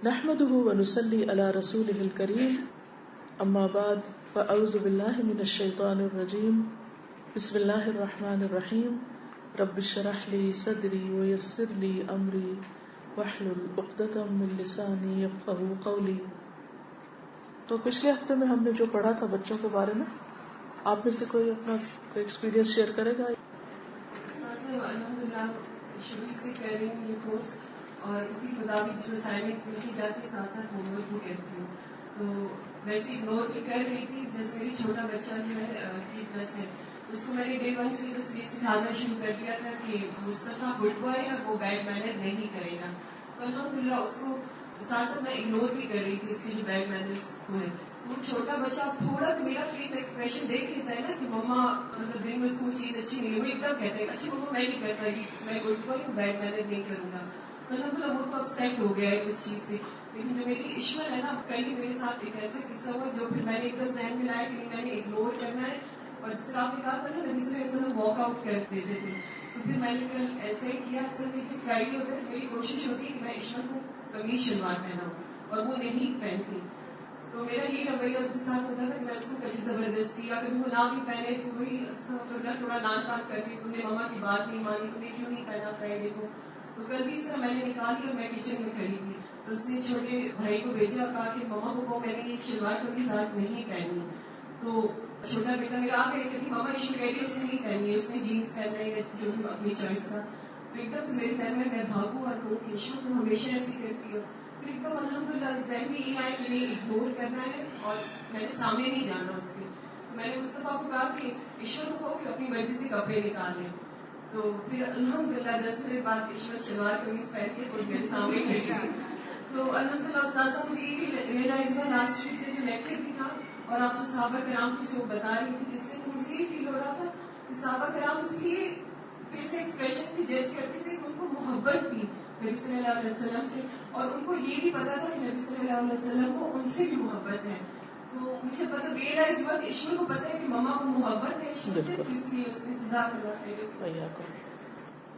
نحمده ونصلي على رسوله الكريم اما بعد فاعوذ بالله من الشيطان الرجيم بسم الله الرحمن الرحيم رب اشرح لي صدري ويسر لي امري واحلل عقدة من لساني يفقهوا قولي. تو پچھلے ہفتے میں ہم نے جو پڑھا تھا بچوں کے بارے میں، آپ میں سے کوئی اپنا ایکسپیرینس شیئر کرے گا؟ الحمدللہ شروع سے کر رہی ہوں یہ کورس، اور اسی مطابق جو اسائنمنٹس لکھی جاتی ہے ساتھ ساتھ ہوم ورک بھی کرتی ہوں. تو ویسے اگنور بھی کر رہی تھی. جیسے میری چھوٹا بچہ جو ہے 3+ ہے، اس کو میں نے Day 1 سے بس یہ سکھانا شروع کر دیا تھا کہ مصطفیٰ گڈ بوائے ہے، وہ بیڈ مینر نہیں کرے گا. تو الحمدللہ اس کو ساتھ ساتھ میں اگنور بھی کر رہی تھی اس کے جو بیڈ مینرس ہوئے. وہ چھوٹا بچہ تھوڑا بھی میرا فیس ایکسپریشن دیکھ لیتا ہے نا کہ مما مطلب دن میں اس کو چیز اچھی نہیں، وہ ایک دم کہتے ہیں اچھی مما میں نہیں کرتا، میں گڈ بوائے ہوں، بیڈ مینر نہیں کروں گا. مطلب وہ تو اپسیٹ ہو گیا ہے اس چیز سے. لیکن جو میری ایشور ہے نا، کل میرے ساتھ ایک ایسا قصہ ہوا جو پھر میں نے ایک دم ذہن میں لایا کہ میں نے اگنور کرنا ہے. اور جس طرح آپ نے کہا تھا نا نبی صلی اللہ علیہ وسلم واک آؤٹ کر دیتے تھے، تو پھر میں نے کل ایسا ہی کیا. اصل میں جو فرائیڈے ہوتا ہے میری کوشش ہوتی ہے کہ میں ایشور کو قمیص شلوار پہناؤں، اور وہ نہیں پہنتی. تو میرا یہی رویہ اس کے ساتھ ہوتا تھا کہ میں اس کو کبھی زبردستی یا کبھی وہ نہ بھی پہنے تو وہی تھوڑا لان تان کر کے تم نے مما کی بات نہیں مانی، تم نے کیوں نہیں پہنا فرائیڈے کو. تو کل بھی اس طرح میں نے نکالی اور میں کچن میں کھڑی تھی. تو اس نے چھوٹے بھائی کو بھیجا اور کہا کہ مما کو میں نے یہ شلوار قمیض آج نہیں پہنی. تو چھوٹا بیٹا میرا آ گیا کہ مما ایشو کہہ رہی اس نے نہیں پہنی ہے، اس نے جینس پہننا ہے جو بھی اپنی چوائس کا. تو ایک دم سے میرے ذہن میں بھاگوں اور کہوں کہ ایشو تم ہمیشہ ایسی کرتی ہو. پھر ایک دم الحمدللہ ذہن میں یہ آئے کہ نہیں اگنور کرنا ہے اور میں نے سامنے نہیں جانا اس کے. میں نے مصطفیٰ کو کہا کہ ایشور کو کہ اپنی مرضی سے کپڑے نکال لیں. تو پھر الحمدللہ 10 منٹ بعد ایشور شلوار قمیض پہن کے خود میرے سامنے کھڑی تھی. تو الحمدللہ استاذہ مجھے یہ بھی ریئلائز ہوا لاسٹ ویک میں جو لیکچر بھی تھا اور آپ جو صحابہ کرام کی جو بتا رہی تھی، جس سے مجھے یہ فیل ہو رہا تھا کہ صحابہ کرام اس لیے فیس ایکسپریشن سے جج کرتے تھے کہ ان کو محبت تھی نبی صلی اللہ علیہ وسلم سے، اور ان کو یہ بھی پتا تھا کہ نبی صلی اللہ علیہ وسلم کو ان سے بھی محبت ہے. تو مجھے پتا ریئلائز ہوا کہ ایشور کو پتا ہے کہ مما کو محبت ہے ایشور سے، اس لیے اس نے جزاک اللہ خیر.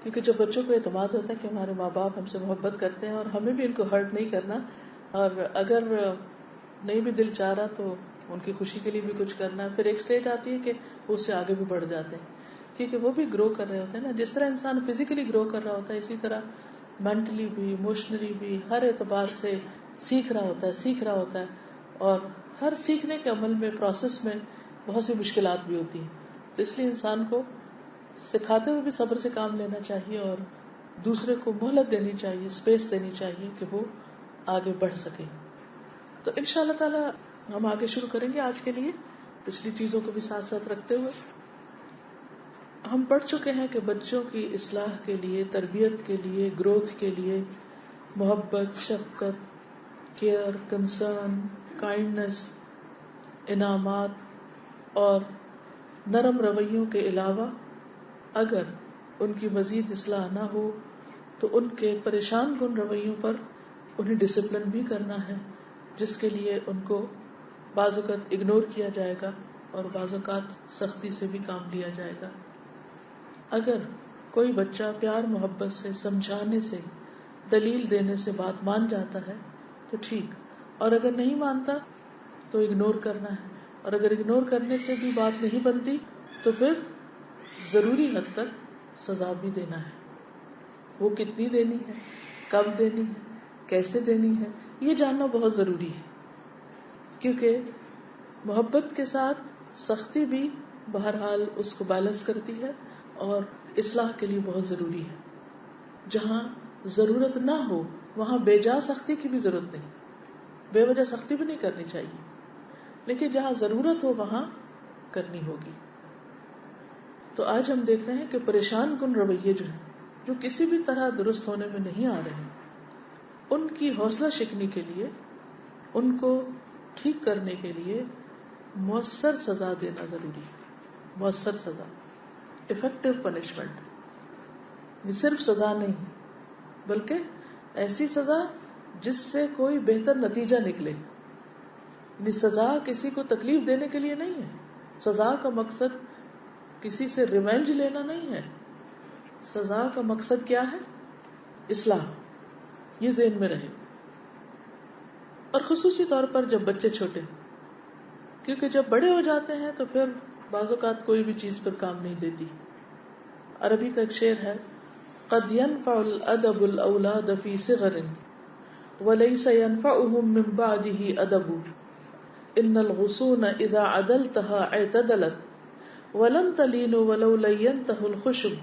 کیونکہ جب بچوں کو اعتماد ہوتا ہے کہ ہمارے ماں باپ ہم سے محبت کرتے ہیں اور ہمیں بھی ان کو ہرٹ نہیں کرنا، اور اگر نہیں بھی دل چاہ رہا تو ان کی خوشی کے لیے بھی کچھ کرنا، پھر ایک سٹیج آتی ہے کہ وہ اس سے آگے بھی بڑھ جاتے ہیں کیونکہ وہ بھی گرو کر رہے ہوتے ہیں نا. جس طرح انسان فزیکلی گرو کر رہا ہوتا ہے، اسی طرح مینٹلی بھی، ایموشنلی بھی، ہر اعتبار سے سیکھ رہا ہوتا ہے. اور ہر سیکھنے کے عمل میں، پروسیس میں بہت سی مشکلات بھی ہوتی ہیں. تو اس لیے انسان کو سکھاتے ہوئے بھی صبر سے کام لینا چاہیے اور دوسرے کو مہلت دینی چاہیے، اسپیس دینی چاہیے کہ وہ آگے بڑھ سکے. تو انشاءاللہ تعالی ہم آگے شروع کریں گے. آج کے لیے پچھلی چیزوں کو بھی ساتھ ساتھ رکھتے ہوئے ہم پڑھ چکے ہیں کہ بچوں کی اصلاح کے لیے، تربیت کے لیے، گروتھ کے لیے محبت، شفقت، کیئر، کنسرن، کائنڈنس، انعامات اور نرم رویوں کے علاوہ اگر ان کی مزید اصلاح نہ ہو تو ان کے پریشان کن رویوں پر انہیں ڈسپلن بھی کرنا ہے، جس کے لیے ان کو بعض اوقات اگنور کیا جائے گا اور بعض اوقات سختی سے بھی کام لیا جائے گا. اگر کوئی بچہ پیار محبت سے، سمجھانے سے، دلیل دینے سے بات مان جاتا ہے تو ٹھیک، اور اگر نہیں مانتا تو اگنور کرنا ہے. اور اگر اگنور کرنے سے بھی بات نہیں بنتی تو پھر ضروری حد تک سزا بھی دینا ہے. وہ کتنی دینی ہے، کب دینی ہے، کیسے دینی ہے، یہ جاننا بہت ضروری ہے. کیونکہ محبت کے ساتھ سختی بھی بہرحال اس کو بیلنس کرتی ہے اور اصلاح کے لیے بہت ضروری ہے. جہاں ضرورت نہ ہو وہاں بے جا سختی کی بھی ضرورت نہیں، بے وجہ سختی بھی نہیں کرنی چاہیے، لیکن جہاں ضرورت ہو وہاں کرنی ہوگی. تو آج ہم دیکھ رہے ہیں کہ پریشان کن رویے جو ہیں، جو کسی بھی طرح درست ہونے میں نہیں آ رہے، ان کی حوصلہ شکنی کے لیے، ان کو ٹھیک کرنے کے لیے مؤثر سزا دینا ضروری ہے. مؤثر سزا، افیکٹو پنشمنٹ. یہ صرف سزا نہیں بلکہ ایسی سزا جس سے کوئی بہتر نتیجہ نکلے. یعنی سزا کسی کو تکلیف دینے کے لیے نہیں ہے. سزا کا مقصد کسی سے ریونج لینا نہیں ہے. سزا کا مقصد کیا ہے؟ اصلاح. یہ ذہن میں رہے. اور خصوصی طور پر جب بچے چھوٹے، کیونکہ جب بڑے ہو جاتے ہیں تو پھر بعض اوقات کوئی بھی چیز پر کام نہیں دیتی. عربی کا ایک شعر ہے، قد ينفع الادب الاولاد في صغر وليس ينفعهم من بعده ادب ان الغصون اذا عدلتها اعتدلت ولن تلين ولو لينته الخشب.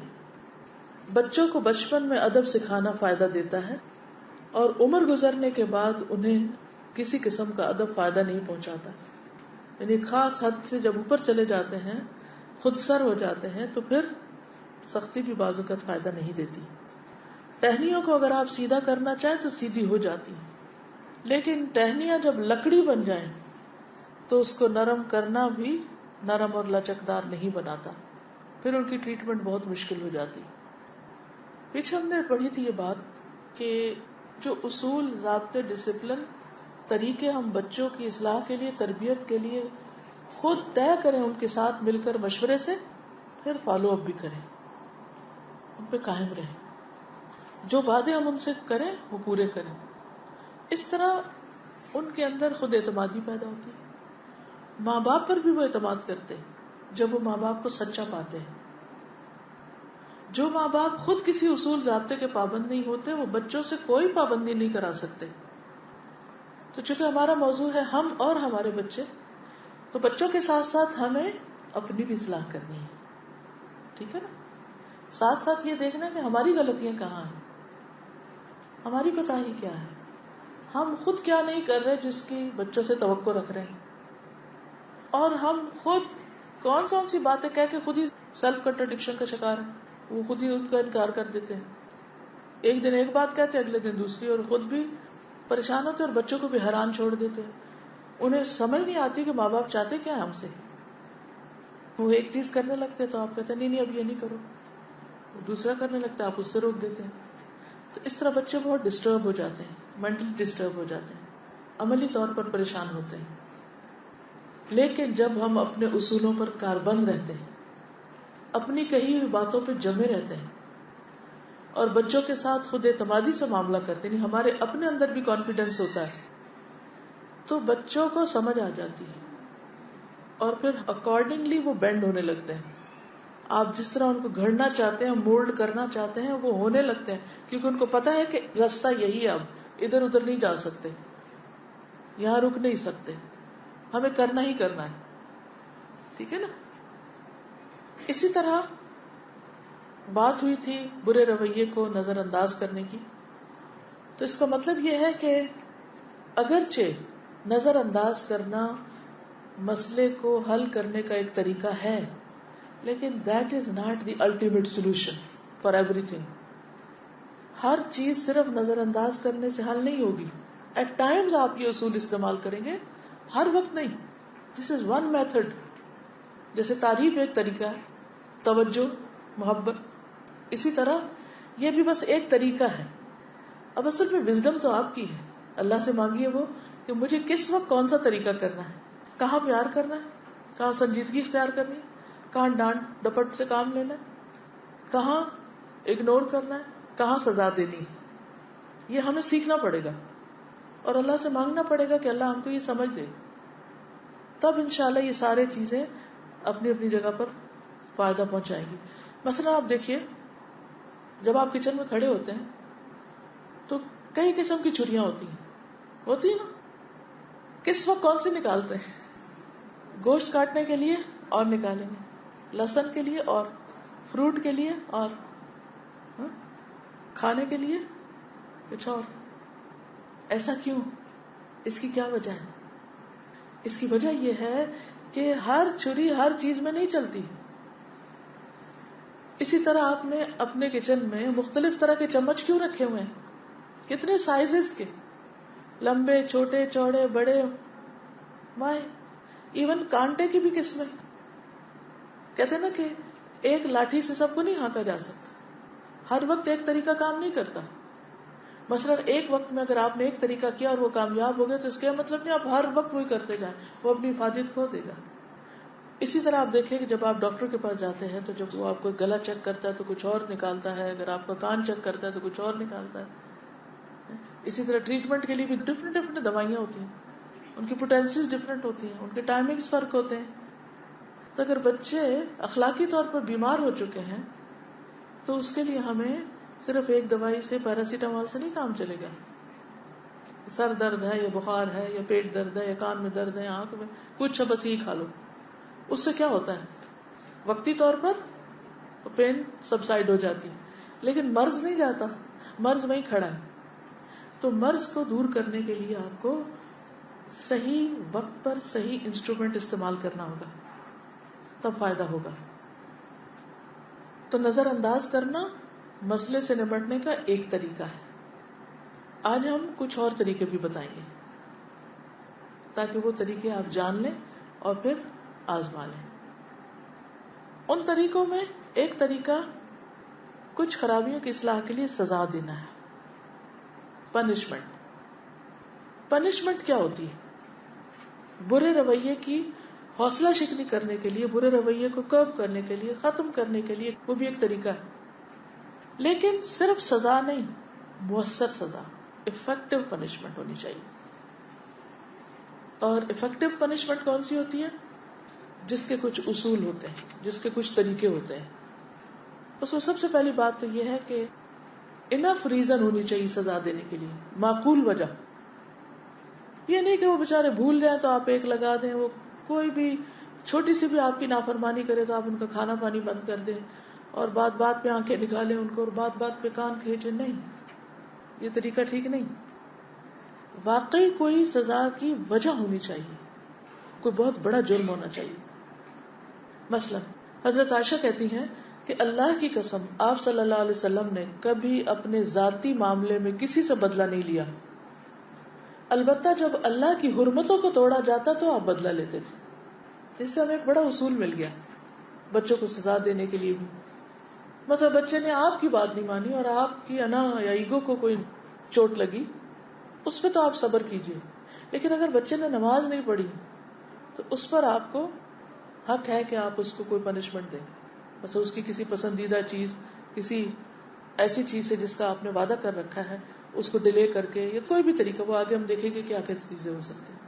بچوں کو بچپن میں ادب سکھانا فائدہ دیتا ہے، اور عمر گزرنے کے بعد انہیں کسی قسم کا ادب فائدہ نہیں پہنچاتا. یعنی خاص حد سے جب اوپر چلے جاتے ہیں، خود سر ہو جاتے ہیں، تو پھر سختی بھی بعض اوقات فائدہ نہیں دیتی. ٹہنیوں کو اگر آپ سیدھا کرنا چاہیں تو سیدھی ہو جاتی، لیکن ٹہنیاں جب لکڑی بن جائیں تو اس کو نرم کرنا بھی نرم اور لچکدار نہیں بناتا، پھر ان کی ٹریٹمنٹ بہت مشکل ہو جاتی. پیچھے ہم نے پڑھی تھی یہ بات کہ جو اصول، ضابطے، ڈسپلن، طریقے ہم بچوں کی اصلاح کے لیے، تربیت کے لیے خود طے کریں ان کے ساتھ مل کر مشورے سے، پھر فالو اپ بھی کریں، ان پہ قائم رہیں، جو وعدے ہم ان سے کریں وہ پورے کریں. اس طرح ان کے اندر خود اعتمادی پیدا ہوتی ہے. ماں باپ پر بھی وہ اعتماد کرتے ہیں جب وہ ماں باپ کو سچا پاتے ہیں. جو ماں باپ خود کسی اصول ضابطے کے پابند نہیں ہوتے، وہ بچوں سے کوئی پابندی نہیں کرا سکتے. تو چونکہ ہمارا موضوع ہے ہم اور ہمارے بچے، تو بچوں کے ساتھ ساتھ ہمیں اپنی بھی اصلاح کرنی ہے. ٹھیک ہے نا؟ ساتھ ساتھ یہ دیکھنا کہ ہماری غلطیاں کہاں ہیں، ہماری کوتاہی کیا ہے، ہم خود کیا نہیں کر رہے جس کی بچوں سے توقع رکھ رہے ہیں، اور ہم خود کون کون سی باتیں کہہ کے خود ہی سیلف کنٹرڈکشن کا شکار ہیں. وہ خود ہی اس کا انکار کر دیتے ہیں، ایک دن ایک بات کہتے ہیں، اگلے دن دوسری، اور خود بھی پریشان ہوتے اور بچوں کو بھی حیران چھوڑ دیتے ہیں. انہیں سمجھ نہیں آتی کہ ماں باپ چاہتے کیا ہے ہم سے. وہ ایک چیز کرنے لگتے تو آپ کہتے ہیں نہیں اب یہ نہیں کرو، وہ دوسرا کرنے لگتا ہے آپ اس سے روک دیتے ہیں. تو اس طرح بچے بہت ڈسٹرب ہو جاتے ہیں، مینٹلی ڈسٹرب ہو جاتے ہیں، عملی طور پر پریشان ہوتے ہیں. لیکن جب ہم اپنے اصولوں پر کاربند رہتے ہیں، اپنی کہی ہوئی باتوں پہ جمے رہتے ہیں، اور بچوں کے ساتھ خود اعتمادی سے معاملہ کرتے ہیں، ہمارے اپنے اندر بھی کانفیڈنس ہوتا ہے، تو بچوں کو سمجھ آ جاتی ہے، اور پھر اکارڈنگلی وہ بینڈ ہونے لگتے ہیں. آپ جس طرح ان کو گھڑنا چاہتے ہیں، مولڈ کرنا چاہتے ہیں، وہ ہونے لگتے ہیں، کیونکہ ان کو پتا ہے کہ راستہ یہی ہے، اب ادھر ادھر نہیں جا سکتے، یہاں رک نہیں سکتے، ہمیں کرنا ہی کرنا ہے. ٹھیک ہے نا؟ اسی طرح بات ہوئی تھی برے رویے کو نظر انداز کرنے کی. تو اس کا مطلب یہ ہے کہ اگرچہ نظر انداز کرنا مسئلے کو حل کرنے کا ایک طریقہ ہے، لیکن that is not the ultimate solution for everything. ہر چیز صرف نظر انداز کرنے سے حل نہیں ہوگی. At times آپ یہ اصول استعمال کریں گے، ہر وقت نہیں. This is one method. جیسے تعریف ایک طریقہ ہے، توجہ، محبت، اسی طرح یہ بھی بس ایک طریقہ ہے. اب اصل میں وزڈم تو آپ کی ہے، اللہ سے مانگیے وہ کہ مجھے کس وقت کون سا طریقہ کرنا ہے، کہاں پیار کرنا ہے، کہاں سنجیدگی اختیار کرنی ہے، کہاں ڈانٹ ڈپٹ سے کام لینا ہے، کہاں اگنور کرنا ہے، کہاں سزا دینی. یہ ہمیں سیکھنا پڑے گا اور اللہ سے مانگنا پڑے گا کہ اللہ ہم کو یہ سمجھ دے. تب انشاءاللہ یہ سارے چیزیں اپنی اپنی جگہ پر فائدہ پہنچائیں گی. مثلا آپ دیکھیے، جب آپ کچن میں کھڑے ہوتے ہیں تو کئی قسم کی چھریاں ہوتی ہیں نا. کس وقت کون سی نکالتے ہیں؟ گوشت کاٹنے کے لیے اور نکالیں گے، لہسن کے لیے اور، فروٹ کے لیے اور، کھانے کے لیے کچھ اور. ایسا کیوں؟ اس کی کیا وجہ ہے؟ اس کی وجہ یہ ہے کہ ہر چھری ہر چیز میں نہیں چلتی. اسی طرح آپ نے اپنے کچن میں مختلف طرح کے چمچ کیوں رکھے ہوئے ہیں؟ کتنے سائزز کے، لمبے، چھوٹے، چوڑے، بڑے، مائیں، ایون کانٹے کی بھی قسمیں. کہتے ہیں نا کہ ایک لاٹھی سے سب کو نہیں ہانکا جا سکتا، ہر وقت ایک طریقہ کام نہیں کرتا. مثلا ایک وقت میں اگر آپ نے ایک طریقہ کیا اور وہ کامیاب ہو گیا تو اس کا مطلب نہیں آپ ہر وقت وہی کرتے جائیں، وہ اپنی حفاظت کھو دے گا. اسی طرح آپ دیکھیں کہ جب آپ ڈاکٹر کے پاس جاتے ہیں تو جب وہ آپ کو گلا چیک کرتا ہے تو کچھ اور نکالتا ہے، اگر آپ کا کان چیک کرتا ہے تو کچھ اور نکالتا ہے. اسی طرح ٹریٹمنٹ کے لیے بھی ڈفرینٹ دوائیاں ہوتی ہیں, ان کی پوٹینسیز ڈفرینٹ ہوتی ہیں, ان کے ٹائمنگز فرق ہوتے ہیں. تو اگر بچے اخلاقی طور پر بیمار ہو چکے ہیں تو اس کے لیے ہمیں صرف ایک دوائی سے, پیراسیٹامول سے نہیں کام چلے گا. سر درد ہے یا بخار ہے یا پیٹ درد ہے یا کان میں درد ہے یا آنکھ میں کچھ ہے, بس یہی کھا لو. اس سے کیا ہوتا ہے, وقتی طور پر پین سبسائڈ ہو جاتی, لیکن مرض نہیں جاتا, مرض وہیں کھڑا ہے. تو مرض کو دور کرنے کے لیے آپ کو صحیح وقت پر صحیح انسٹرومنٹ استعمال کرنا ہوگا, تب فائدہ ہوگا. تو نظر انداز کرنا مسئلے سے نمٹنے کا ایک طریقہ ہے. آج ہم کچھ اور طریقے بھی بتائیں گے تاکہ وہ طریقے آپ جان لیں اور پھر آزما لیں. ان طریقوں میں ایک طریقہ کچھ خرابیوں کی اصلاح کے لیے سزا دینا ہے, پنشمنٹ. پنشمنٹ کیا ہوتی ہے؟ برے رویے کی حوصلہ شکنی کرنے کے لیے, برے رویے کو کرب کرنے کے لیے, ختم کرنے کے لیے, وہ بھی ایک طریقہ ہے. لیکن صرف سزا نہیں, مؤثر سزا, افیکٹو پنشمنٹ ہونی چاہیے. اور افیکٹو پنشمنٹ کون سی ہوتی ہے؟ جس کے کچھ اصول ہوتے ہیں, جس کے کچھ طریقے ہوتے ہیں. اس میں سب سے پہلی بات تو یہ ہے کہ انف ریزن ہونی چاہیے سزا دینے کے لیے, معقول وجہ. یہ نہیں کہ وہ بےچارے بھول جائیں تو آپ ایک لگا دیں, وہ کوئی بھی چھوٹی سی بھی آپ کی نافرمانی کرے تو آپ ان کا کھانا پانی بند کر دیں اور بات بات پہ آنکھیں نکالیں ان کو اور بات بات پہ کان کھینچیں. نہیں, یہ طریقہ ٹھیک نہیں. واقعی کوئی سزا کی وجہ ہونی چاہیے, کوئی بہت بڑا جرم ہونا چاہیے. مثلا حضرت عائشہ کہتی ہیں کہ اللہ کی قسم آپ صلی اللہ علیہ وسلم نے کبھی اپنے ذاتی معاملے میں کسی سے بدلہ نہیں لیا, البتہ جب اللہ کی حرمتوں کو توڑا جاتا تو آپ بدلہ لیتے تھے. اس سے ہمیں ایک بڑا اصول مل گیا بچوں کو سزا دینے کے لیے بھی. مثلا بچے نے آپ کی بات نہیں مانی اور آپ کی انا یا ایگو کو کوئی چوٹ لگی, اس پہ تو آپ صبر کیجئے. لیکن اگر بچے نے نماز نہیں پڑھی تو اس پر آپ کو حق ہے کہ آپ اس کو کوئی پنشمنٹ دیں. مثلا اس کی کسی پسندیدہ چیز, کسی ایسی چیز سے جس کا آپ نے وعدہ کر رکھا ہے, اس کو ڈیلے کر کے, یا کوئی بھی طریقہ, وہ آگے ہم دیکھیں گے کیا کیا چیزیں ہو سکتی ہیں.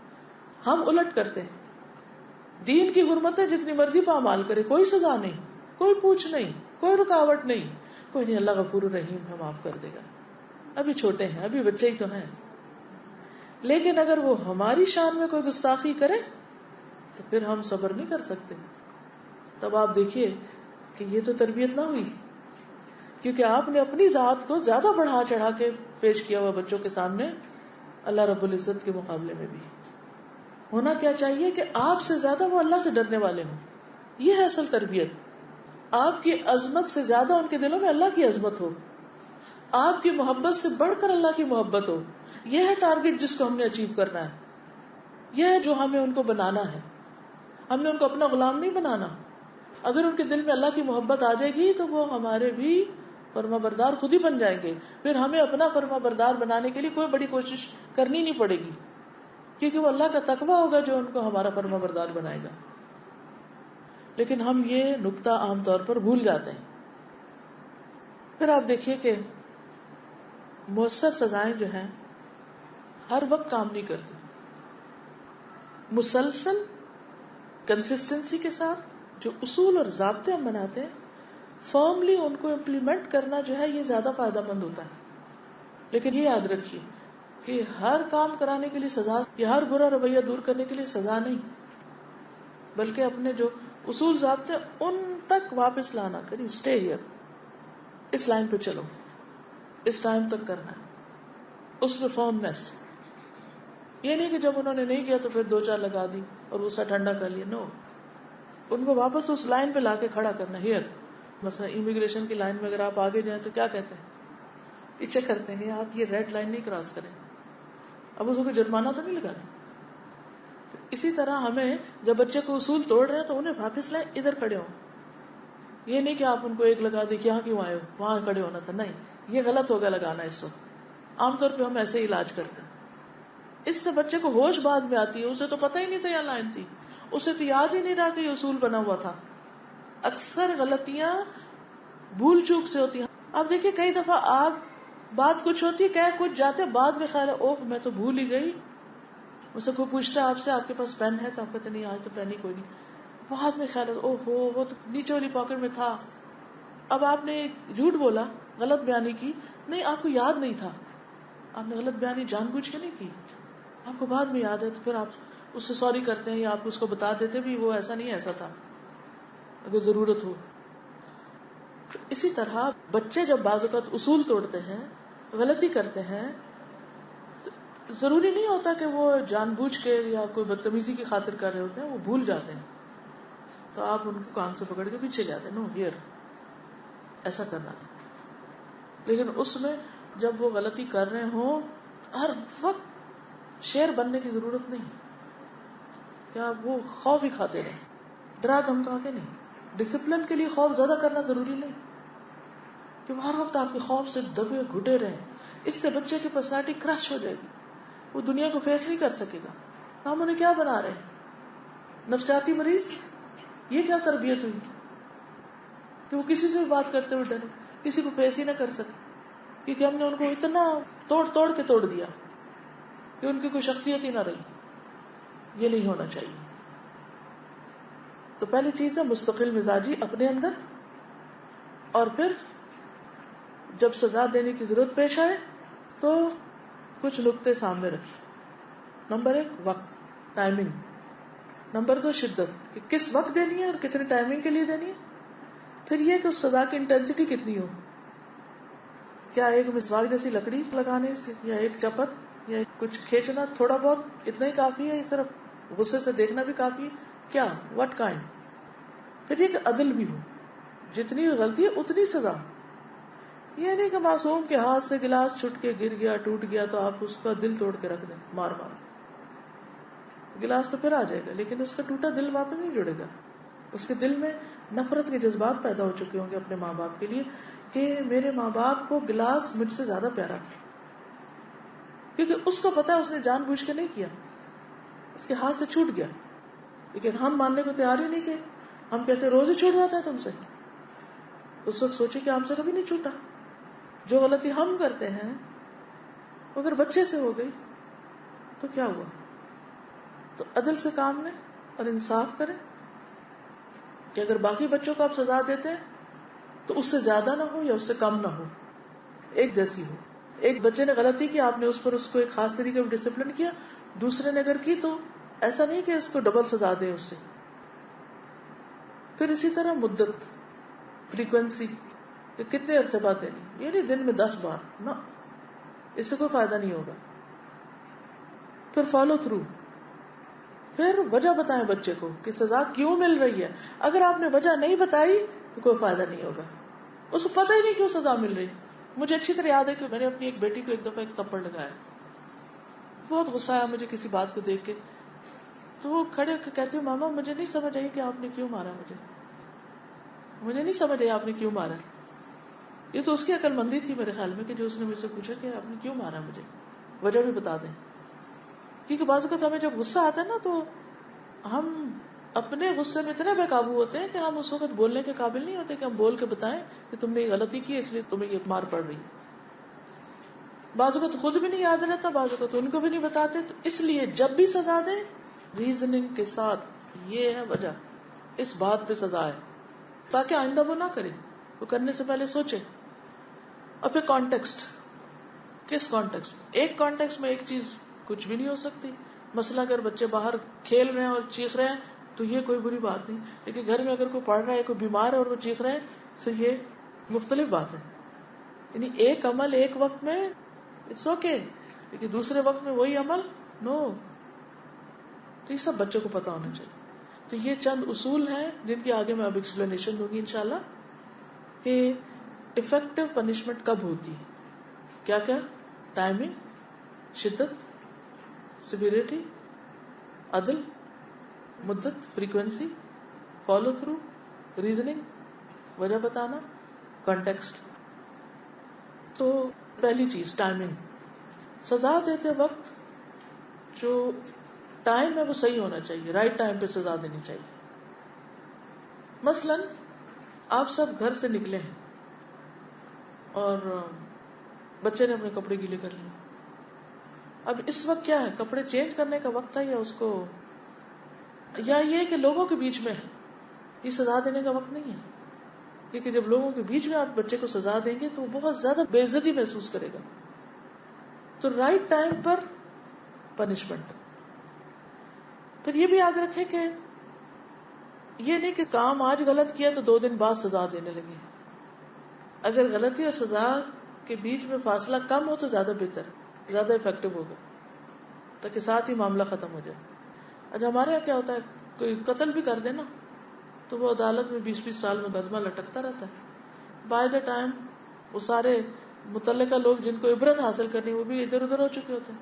ہم الٹ کرتے ہیں, دین کی حرمتیں جتنی مرضی پامال کرے, کوئی سزا نہیں, کوئی پوچھ نہیں, کوئی رکاوٹ نہیں, کوئی نہیں, اللہ غفور الرحیم ہے, معاف کر دے گا, ابھی چھوٹے ہیں, ابھی بچے ہی تو ہیں. لیکن اگر وہ ہماری شان میں کوئی گستاخی کرے تو پھر ہم صبر نہیں کر سکتے. تب آپ دیکھیے کہ یہ تو تربیت نہ ہوئی, کیونکہ آپ نے اپنی ذات کو زیادہ بڑھا چڑھا کے پیش کیا ہوا بچوں کے سامنے اللہ رب العزت کے مقابلے میں بھی. ہونا کیا چاہیے کہ آپ سے زیادہ وہ اللہ سے ڈرنے والے ہوں. یہ ہے اصل تربیت. آپ کی عظمت سے زیادہ ان کے دلوں میں اللہ کی عظمت ہو, آپ کی محبت سے بڑھ کر اللہ کی محبت ہو. یہ ہے ٹارگٹ جس کو ہم نے اچیو کرنا ہے, یہ ہے جو ہمیں ان کو بنانا ہے. ہم نے ان کو اپنا غلام نہیں بنانا. اگر ان کے دل میں اللہ کی محبت آ جائے گی تو وہ ہمارے بھی فرما بردار خود ہی بن جائیں گے. پھر ہمیں اپنا فرما بردار بنانے کے لیے کوئی بڑی کوشش کرنی نہیں پڑے گی, کیونکہ وہ اللہ کا تقویٰ ہوگا جو ان کو ہمارا فرما بردار بنائے گا. لیکن ہم یہ نقطہ عام طور پر بھول جاتے ہیں. پھر آپ دیکھیے کہ مؤثر سزائیں جو ہیں ہر وقت کام نہیں کرتی. مسلسل کنسسٹنسی کے ساتھ جو اصول اور ضابطے ہم بناتے ہیں, فرملی ان کو امپلیمنٹ کرنا جو ہے یہ زیادہ فائدہ مند ہوتا ہے. لیکن یہ یاد رکھیے کہ ہر کام کرانے کے لیے سزا, یا ہر برا رویہ دور کرنے کے لیے سزا نہیں, بلکہ اپنے جو اصول ضابطے ان تک واپس لانا. کریے اسٹے ہیئر, اس لائن پہ چلو, اس ٹائم تک کرنا ہے, اس پہ فرمنس. یہ نہیں کہ جب انہوں نے نہیں کیا تو پھر 2-4 لگا دی اور غصہ ٹھنڈا کر لیا. نو, ان کو واپس اس لائن پہ لا کے کھڑا کرنا. ہیئر مثلا امیگریشن کی لائن میں اگر آپ آگے جائیں تو کیا کہتے ہیں, پیچھے کرتے ہیں, آپ یہ ریڈ لائن نہیں کراس کریں. اب اس کو جرمانہ تو نہیں لگاتے. تو اسی طرح ہمیں جب بچے کو اصول توڑ رہے ہیں تو انہیں واپس لائیں, ادھر کھڑے ہوں. یہ نہیں کہ آپ ان کو ایک لگا دیں کہ یہاں کیوں آئے ہو, وہاں کھڑے ہونا تھا. نہیں, یہ غلط ہوگا لگانا اس وقت. عام طور پہ ہم ایسے ہی علاج کرتے ہیں. اس سے بچے کو ہوش بعد میں آتی ہے, اسے تو پتہ ہی نہیں تھا یہ لائن تھی, اسے تو یاد ہی نہیں رہا کہ یہ اصول بنا ہوا تھا. اکثر غلطیاں بھول چوک سے ہوتی ہیں. آپ دیکھیے کئی دفعہ آپ بات کچھ ہوتی ہے، کہہ کچھ جاتے، بعد میں خیال ہے اوہ میں تو بھول ہی گئی. مجھ سے کوئی پوچھتا ہے آپ سے آپ کے پاس پین ہے تو آپ کہتے نہیں آج تو پین ہی کوئی نہیں. بعد میں خیال ہے اوہ ہو وہ تو نیچے والی پاکٹ میں تھا. اب آپ نے جھوٹ بولا، غلط بیانی کی، نہیں آپ کو یاد نہیں تھا، آپ نے غلط بیانی جان بوجھ کے نہیں کی، آپ کو بعد میں یاد ہے تو پھر آپ اس سے سوری کرتے ہیں یا آپ اس کو بتا دیتے بھی وہ ایسا نہیں ایسا تھا اگر ضرورت ہو. تو اسی طرح بچے جب بعض اوقات اصول توڑتے ہیں، غلطی کرتے ہیں، تو ضروری نہیں ہوتا کہ وہ جان بوجھ کے یا کوئی بدتمیزی کی خاطر کر رہے ہوتے ہیں، وہ بھول جاتے ہیں تو آپ ان کو کان سے پکڑ کے پیچھے لے آتے ہیں، نو ہیئر ایسا کرنا تھا. لیکن اس میں جب وہ غلطی کر رہے ہوں ہر وقت شیر بننے کی ضرورت نہیں کہ آپ وہ خوف ہی کھاتے رہیں، ڈرا دھمکا کے نہیں. ڈسپلن کے لیے خوف زیادہ کرنا ضروری نہیں کہ وہ ہر وقت آپ کے خوف سے دبے گھٹے رہیں. اس سے بچے کی پرسنالٹی کرش ہو جائے گی، وہ دنیا کو فیس نہیں کر سکے گا. ہم انہیں کیا بنا رہے ہیں؟ نفسیاتی مریض. یہ کیا تربیت ہوئی کہ وہ کسی سے بھی بات کرتے ہوئے ڈرے، کسی کو فیس ہی نہ کر سکے، کیونکہ ہم نے ان کو اتنا توڑ کے توڑ دیا کہ ان کی کوئی شخصیت ہی نہ رہی. یہ نہیں ہونا چاہیے. تو پہلی چیز ہے مستقل مزاجی اپنے اندر، اور پھر جب سزا دینے کی ضرورت پیش آئے تو کچھ نقطے سامنے رکھی. نمبر 1 وقت، ٹائمنگ. نمبر 2 شدت، کہ کس وقت دینی ہے اور کتنے ٹائمنگ کے لیے دینی ہے. پھر یہ کہ اس سزا کی انٹینسٹی کتنی ہو، کیا ایک مسواک جیسی لکڑی لگانے سے، یا ایک چپت، یا کچھ کھینچنا تھوڑا بہت اتنا ہی کافی ہے، یا صرف غصے سے دیکھنا بھی کافی ہے، کیا وٹ کائنڈ. پھر یہ کہ عدل بھی ہو، جتنی غلطی ہے اتنی سزا. یہ نہیں کہ معصوم کے ہاتھ سے گلاس چھٹ کے گر گیا ٹوٹ گیا تو آپ اس کا دل توڑ کے رکھ دیں مار مار. گلاس تو پھر آ جائے گا لیکن اس کا ٹوٹا دل واپس نہیں جڑے گا. اس کے دل میں نفرت کے جذبات پیدا ہو چکے ہوں گے اپنے ماں باپ کے لیے کہ میرے ماں باپ کو گلاس مجھ سے زیادہ پیارا تھا، کیونکہ اس کو پتا ہے اس نے جان بوجھ کے نہیں کیا، اس کے ہاتھ سے چھوٹ گیا. لیکن ہم ماننے کو تیار ہی نہیں کہ ہم کہتے روز ہی چھوٹ جاتا ہے تم سے. اس وقت سوچے کہ ہم سے کبھی نہیں چھوٹا. جو غلطی ہم کرتے ہیں اگر بچے سے ہو گئی تو کیا ہوا. تو عدل سے کام لیں اور انصاف کریں کہ اگر باقی بچوں کو آپ سزا دیتے ہیں تو اس سے زیادہ نہ ہو یا اس سے کم نہ ہو، ایک جیسی ہو. ایک بچے نے غلطی کی، آپ نے اس پر اس کو ایک خاص طریقے سے ڈسپلن کیا، دوسرے نے اگر کی تو ایسا نہیں کہ اس کو ڈبل سزا دے اس سے. پھر اسی طرح مدت، فریکوینسی، کہ کتنے عرصے بعد دینی، یہ نہیں دن میں 10 بار، نہ، اس سے کوئی فائدہ نہیں ہوگا. پھر فالو تھرو، پھر وجہ بتائیں بچے کو کہ سزا کیوں مل رہی ہے. اگر آپ نے وجہ نہیں بتائی تو کوئی فائدہ نہیں ہوگا. اس کو پتہ ہی نہیں کیوں سزا مل رہی. مجھے اچھی طرح یاد ہے کہ میں نے اپنی ایک بیٹی کو ایک دفعہ ایک تھپڑ لگایا، بہت غصہ آیا مجھے کسی بات کو دیکھ کے. تو وہ کھڑے ہو کے کہتی ہے ماما مجھے نہیں سمجھ آئی کہ آپ نے کیوں مارا، مجھے نہیں سمجھ آئی آپ نے کیوں مارا. یہ تو اس کی عقل مندی تھی میرے خیال میں کہ جو اس نے مجھ سے پوچھا کہ آپ نے کیوں مارا، مجھے وجہ بھی بتا دیں. کیونکہ بعض اوقات ہمیں جب غصہ آتا ہے نا تو ہم اپنے غصے میں اتنے بے قابو ہوتے ہیں کہ ہم اس وقت بولنے کے قابل نہیں ہوتے کہ ہم بول کے بتائیں کہ تم نے یہ غلطی کی اس لیے تمہیں یہ مار پڑ رہی. بعض اوقات خود بھی نہیں یاد رہتا، بعض اوقات ان کو بھی نہیں بتاتے. تو اس لیے جب بھی سزا دیں ریزننگ کے ساتھ، یہ ہے وجہ، اس بات پہ سزا ہے، تاکہ آئندہ وہ نہ کرے. وہ کرنے سے پہلے سوچے. اور پھر کانٹیکسٹ، کس کانٹیکسٹ میں. ایک کانٹیکسٹ میں ایک چیز کچھ بھی نہیں ہو سکتی. مثلا اگر بچے باہر کھیل رہے ہیں اور چیخ رہے ہیں تو یہ کوئی بری بات نہیں، لیکن گھر میں اگر کوئی پڑھ رہا ہے، کوئی بیمار ہے اور وہ چیخ رہے ہیں تو یہ مختلف بات ہے. یعنی ایک عمل ایک وقت میں اٹس اوکے، لیکن دوسرے وقت میں وہی عمل نو. تو یہ سب بچوں کو پتا ہونا چاہیے. تو یہ چند اصول ہیں جن کی آگے میں اب ایکسپلینیشن دوں گی انشاءاللہ، کہ افیکٹو پنشمنٹ کب ہوتی ہے، کیا کیا، ٹائمنگ، شدت، سیویریٹی، عدل، مدت، فریکوینسی، فالو تھرو، ریزننگ، وجہ بتانا، کانٹیکسٹ. تو پہلی چیز ٹائمنگ. سزا دیتے وقت جو ٹائم ہے وہ صحیح ہونا چاہیے، رائٹ ٹائم پہ سزا دینی چاہیے. مثلاً آپ سب گھر سے نکلے ہیں اور بچے نے اپنے کپڑے گیلے کر لیے. اب اس وقت کیا ہے, کپڑے چینج کرنے کا وقت ہے یا اس کو, یا یہ کہ لوگوں کے بیچ میں ہے, یہ سزا دینے کا وقت نہیں ہے. کیونکہ جب لوگوں کے بیچ میں آپ بچے کو سزا دیں گے تو وہ بہت زیادہ بے عزتی محسوس کرے گا. تو رائٹ ٹائم پر پنشمنٹ. پھر یہ بھی یاد رکھے کہ یہ نہیں کہ کام آج غلط کیا تو 2 دن بعد سزا دینے لگے. اگر غلطی اور سزا کے بیچ میں فاصلہ کم ہو تو زیادہ بہتر, زیادہ افیکٹو ہوگا, تاکہ ساتھ ہی معاملہ ختم ہو جائے. اچھا ہمارے یہاں کیا ہوتا ہے, کوئی قتل بھی کر دے نا تو وہ عدالت میں 20-20 سال مقدمہ لٹکتا رہتا ہے. بائی دا ٹائم وہ سارے متعلقہ لوگ جن کو عبرت حاصل کرنی وہ بھی ادھر ادھر ہو چکے ہوتے ہیں,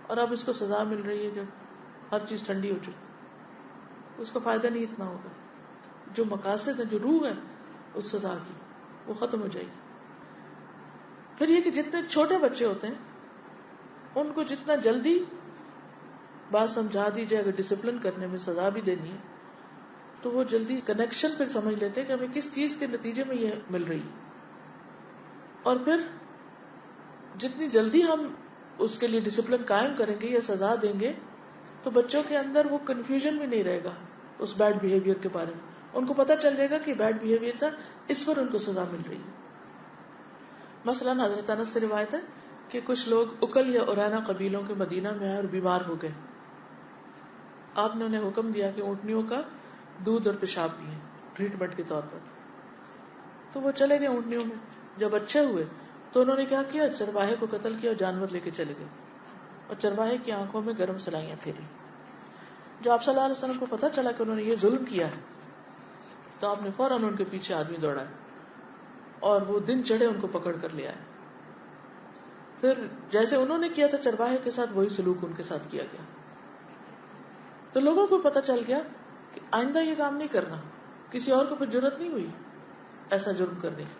اور اب اس کو سزا مل رہی ہے جب ہر چیز ٹھنڈی ہو چکی. اس کا فائدہ نہیں اتنا ہوگا. جو مقاصد ہے, جو روح ہے اس سزا کی, وہ ختم ہو جائے گی. پھر یہ کہ جتنے چھوٹے بچے ہوتے ہیں ان کو جتنا جلدی بات سمجھا دی جائے, اگر ڈسپلن کرنے میں سزا بھی دینی ہے تو وہ جلدی کنیکشن پھر سمجھ لیتے ہیں کہ ہمیں کس چیز کے نتیجے میں یہ مل رہی ہے. اور پھر جتنی جلدی ہم اس کے لیے ڈسپلن قائم کریں گے یا سزا دیں گے تو بچوں کے اندر وہ کنفیوژن بھی نہیں رہے گا اس بیڈ بیہیویئر کے بارے میں. ان کو پتا چل جائے گا کہ بیڈ بیہیویئر تھا, اس پر ان کو سزا مل رہی ہے. مثلاً حضرت انس سے روایت ہے کہ کچھ لوگ اکل یا ارینا قبیلوں کے مدینہ میں آئے اور بیمار ہو گئے. آپ نے انہیں حکم دیا کہ اونٹنیوں کا دودھ اور پیشاب پئیں ٹریٹمنٹ کے طور پر. تو وہ چلے گئے اونٹنیوں میں. جب اچھے ہوئے تو انہوں نے کیا کیا, چرواہے کو قتل کیا اور جانور لے کے چلے گئے اور چرواہے کی آنکھوں میں گرم سلائیاں پھیری. جو آپ صلی اللہ علیہ وسلم کو پتا چلا کہ انہوں نے یہ ظلم کیا ہے تو آپ نے فوراً ان کے پیچھے آدمی دوڑائے اور وہ دن چڑھے ان کو پکڑ کر لے آئے. پھر جیسے انہوں نے کیا تھا چرواہے کے ساتھ وہی سلوک ان کے ساتھ کیا گیا. تو لوگوں کو پتا چل گیا کہ آئندہ یہ کام نہیں کرنا. کسی اور کو پھر جرأت نہیں ہوئی ایسا جرم کرنے کی.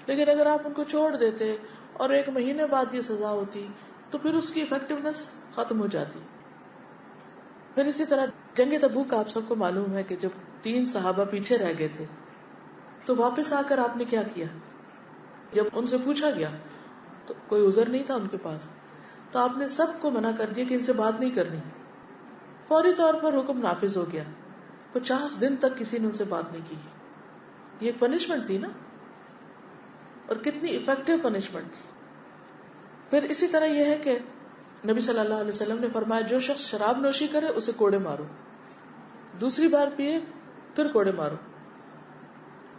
لیکن اگر آپ ان کو چھوڑ دیتے اور 1 مہینے بعد یہ سزا ہوتی تو پھر اس کی افیکٹونیس ختم ہو جاتی. پھر اسی طرح جنگ تبوک کا آپ سب کو معلوم ہے کہ جب 3 صحابہ پیچھے رہ گئے تھے تو واپس آ کر آپ نے کیا کیا. جب ان سے پوچھا گیا تو کوئی عذر نہیں تھا ان کے پاس, تو آپ نے سب کو منع کر دیا کہ ان سے بات نہیں کرنی. فوری طور پر حکم نافذ ہو گیا. 50 دن تک کسی نے ان سے بات نہیں کی. یہ ایک پنشمنٹ تھی نا, اور کتنی افیکٹو پنشمنٹ تھی. پھر اسی طرح یہ ہے کہ نبی صلی اللہ علیہ وسلم نے فرمایا جو شخص شراب نوشی کرے اسے کوڑے مارو, دوسری بار پیے پھر کوڑے مارو,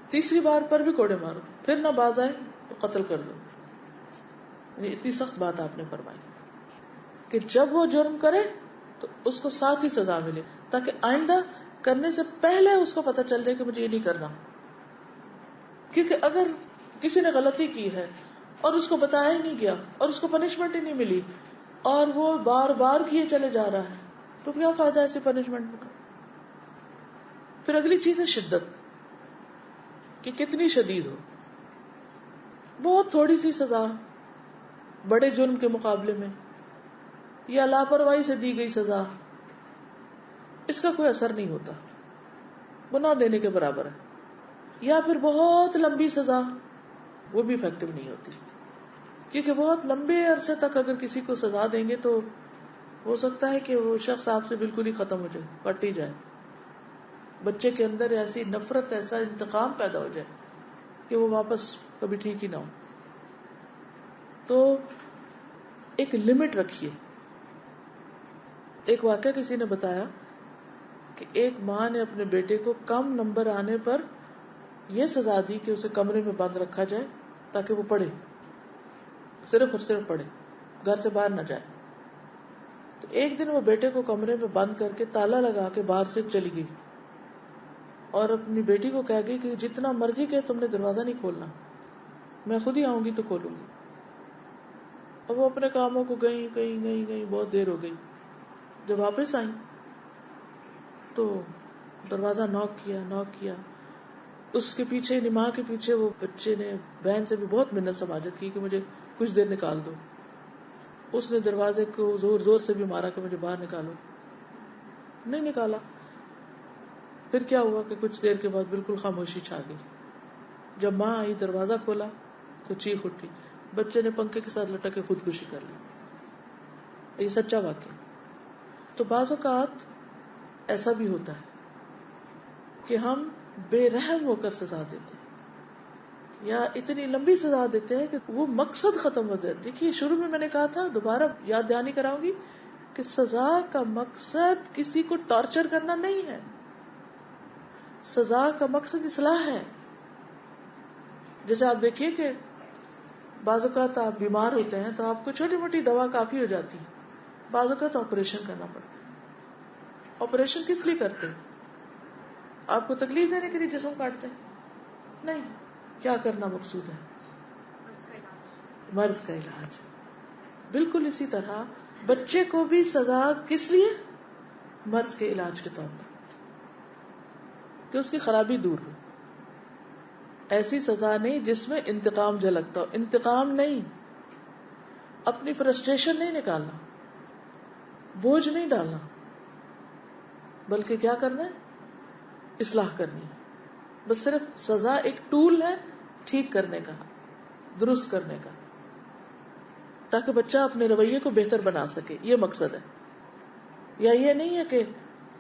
تیسری بار پر بھی کوڑے مارو, پھر نہ باز آئے تو قتل کر دو. یعنی اتنی سخت بات آپ نے فرمائی کہ جب وہ جرم کرے تو اس کو ساتھ ہی سزا ملے, تاکہ آئندہ کرنے سے پہلے اس کو پتا چل جائے کہ مجھے یہ نہیں کرنا. کیونکہ اگر کسی نے غلطی کی ہے اور اس کو بتایا ہی نہیں گیا اور اس کو پنشمنٹ ہی نہیں ملی اور وہ بار بار کیے چلے جا رہا ہے تو کیا فائدہ ایسے پنشمنٹ کا. پھر اگلی چیز ہے شدت, کہ کتنی شدید ہو. بہت تھوڑی سی سزا بڑے جرم کے مقابلے میں, یا لاپرواہی سے دی گئی سزا, اس کا کوئی اثر نہیں ہوتا, وہ نہ دینے کے برابر ہے. یا پھر بہت لمبی سزا, وہ بھی افیکٹو نہیں ہوتی, کیونکہ بہت لمبے عرصے تک اگر کسی کو سزا دیں گے تو ہو سکتا ہے کہ وہ شخص آپ سے بالکل ہی ختم ہو جائے, کٹ ہی جائے. بچے کے اندر ایسی نفرت, ایسا انتقام پیدا ہو جائے کہ وہ واپس کبھی ٹھیک ہی نہ ہو. تو ایک لمٹ رکھیے. ایک واقعہ کسی نے بتایا کہ ایک ماں نے اپنے بیٹے کو کم نمبر آنے پر یہ سزا دی کہ اسے کمرے میں بند رکھا جائے تاکہ وہ پڑھے, صرف اور صرف پڑھے, گھر سے باہر نہ جائے. تو ایک دن وہ بیٹے کو کمرے میں بند کر کے تالا لگا کے باہر سے چلی گئی اور اپنی بیٹی کو کہہ گئی کہ جتنا مرضی کہ تم نے دروازہ نہیں کھولنا, میں خود ہی آؤں گی تو کھولوں گی. اور وہ اپنے کاموں کو گئی, بہت دیر ہو گئی. جب واپس آئی تو دروازہ نوک کیا. اس کے پیچھے ماں کے پیچھے وہ بچے نے بہن سے بھی بہت منت سماجت کی کہ مجھے کچھ دیر نکال دو. اس نے دروازے کو زور زور سے بھی مارا کہ مجھے باہر نکالو, نہیں نکالا. پھر کیا ہوا کہ کچھ دیر کے بعد بالکل خاموشی چھا گئی. جب ماں آئی دروازہ کھولا تو چیخ اٹھی, بچے نے پنکھے کے ساتھ لٹک کے خودکشی کر لی. یہ سچا واقعہ. تو بعض اوقات ایسا بھی ہوتا ہے کہ ہم بے رحم ہو کر سزا دیتے ہیں یا اتنی لمبی سزا دیتے ہیں کہ وہ مقصد ختم ہو جائے. دیکھیے شروع میں نے کہا تھا, دوبارہ یاد دہانی کراؤں گی کہ سزا کا مقصد کسی کو ٹارچر کرنا نہیں ہے. سزا کا مقصد اصلاح ہے. جیسے آپ دیکھیے کہ بعض اوقات آپ بیمار ہوتے ہیں تو آپ کو چھوٹی موٹی دوا کافی ہو جاتی ہے, بعض اوقات آپریشن کرنا پڑتا ہے. آپریشن کس لیے کرتے ہیں؟ آپ کو تکلیف دینے کے لیے جسم کاٹتے ہیں؟ نہیں. کیا کرنا مقصود ہے؟ مرض کا علاج. بالکل اسی طرح بچے کو بھی سزا کس لیے؟ مرض کے علاج کے طور پر, کہ اس کی خرابی دور ہو. ایسی سزا نہیں جس میں انتقام جھلکتا ہو. انتقام نہیں, اپنی فرسٹریشن نہیں نکالنا, بوجھ نہیں ڈالنا, بلکہ کیا کرنا ہے؟ اصلاح کرنی ہے. بس صرف سزا ایک ٹول ہے ٹھیک کرنے کا, درست کرنے کا, تاکہ بچہ اپنے رویے کو بہتر بنا سکے. یہ مقصد ہے. یا یہ نہیں ہے کہ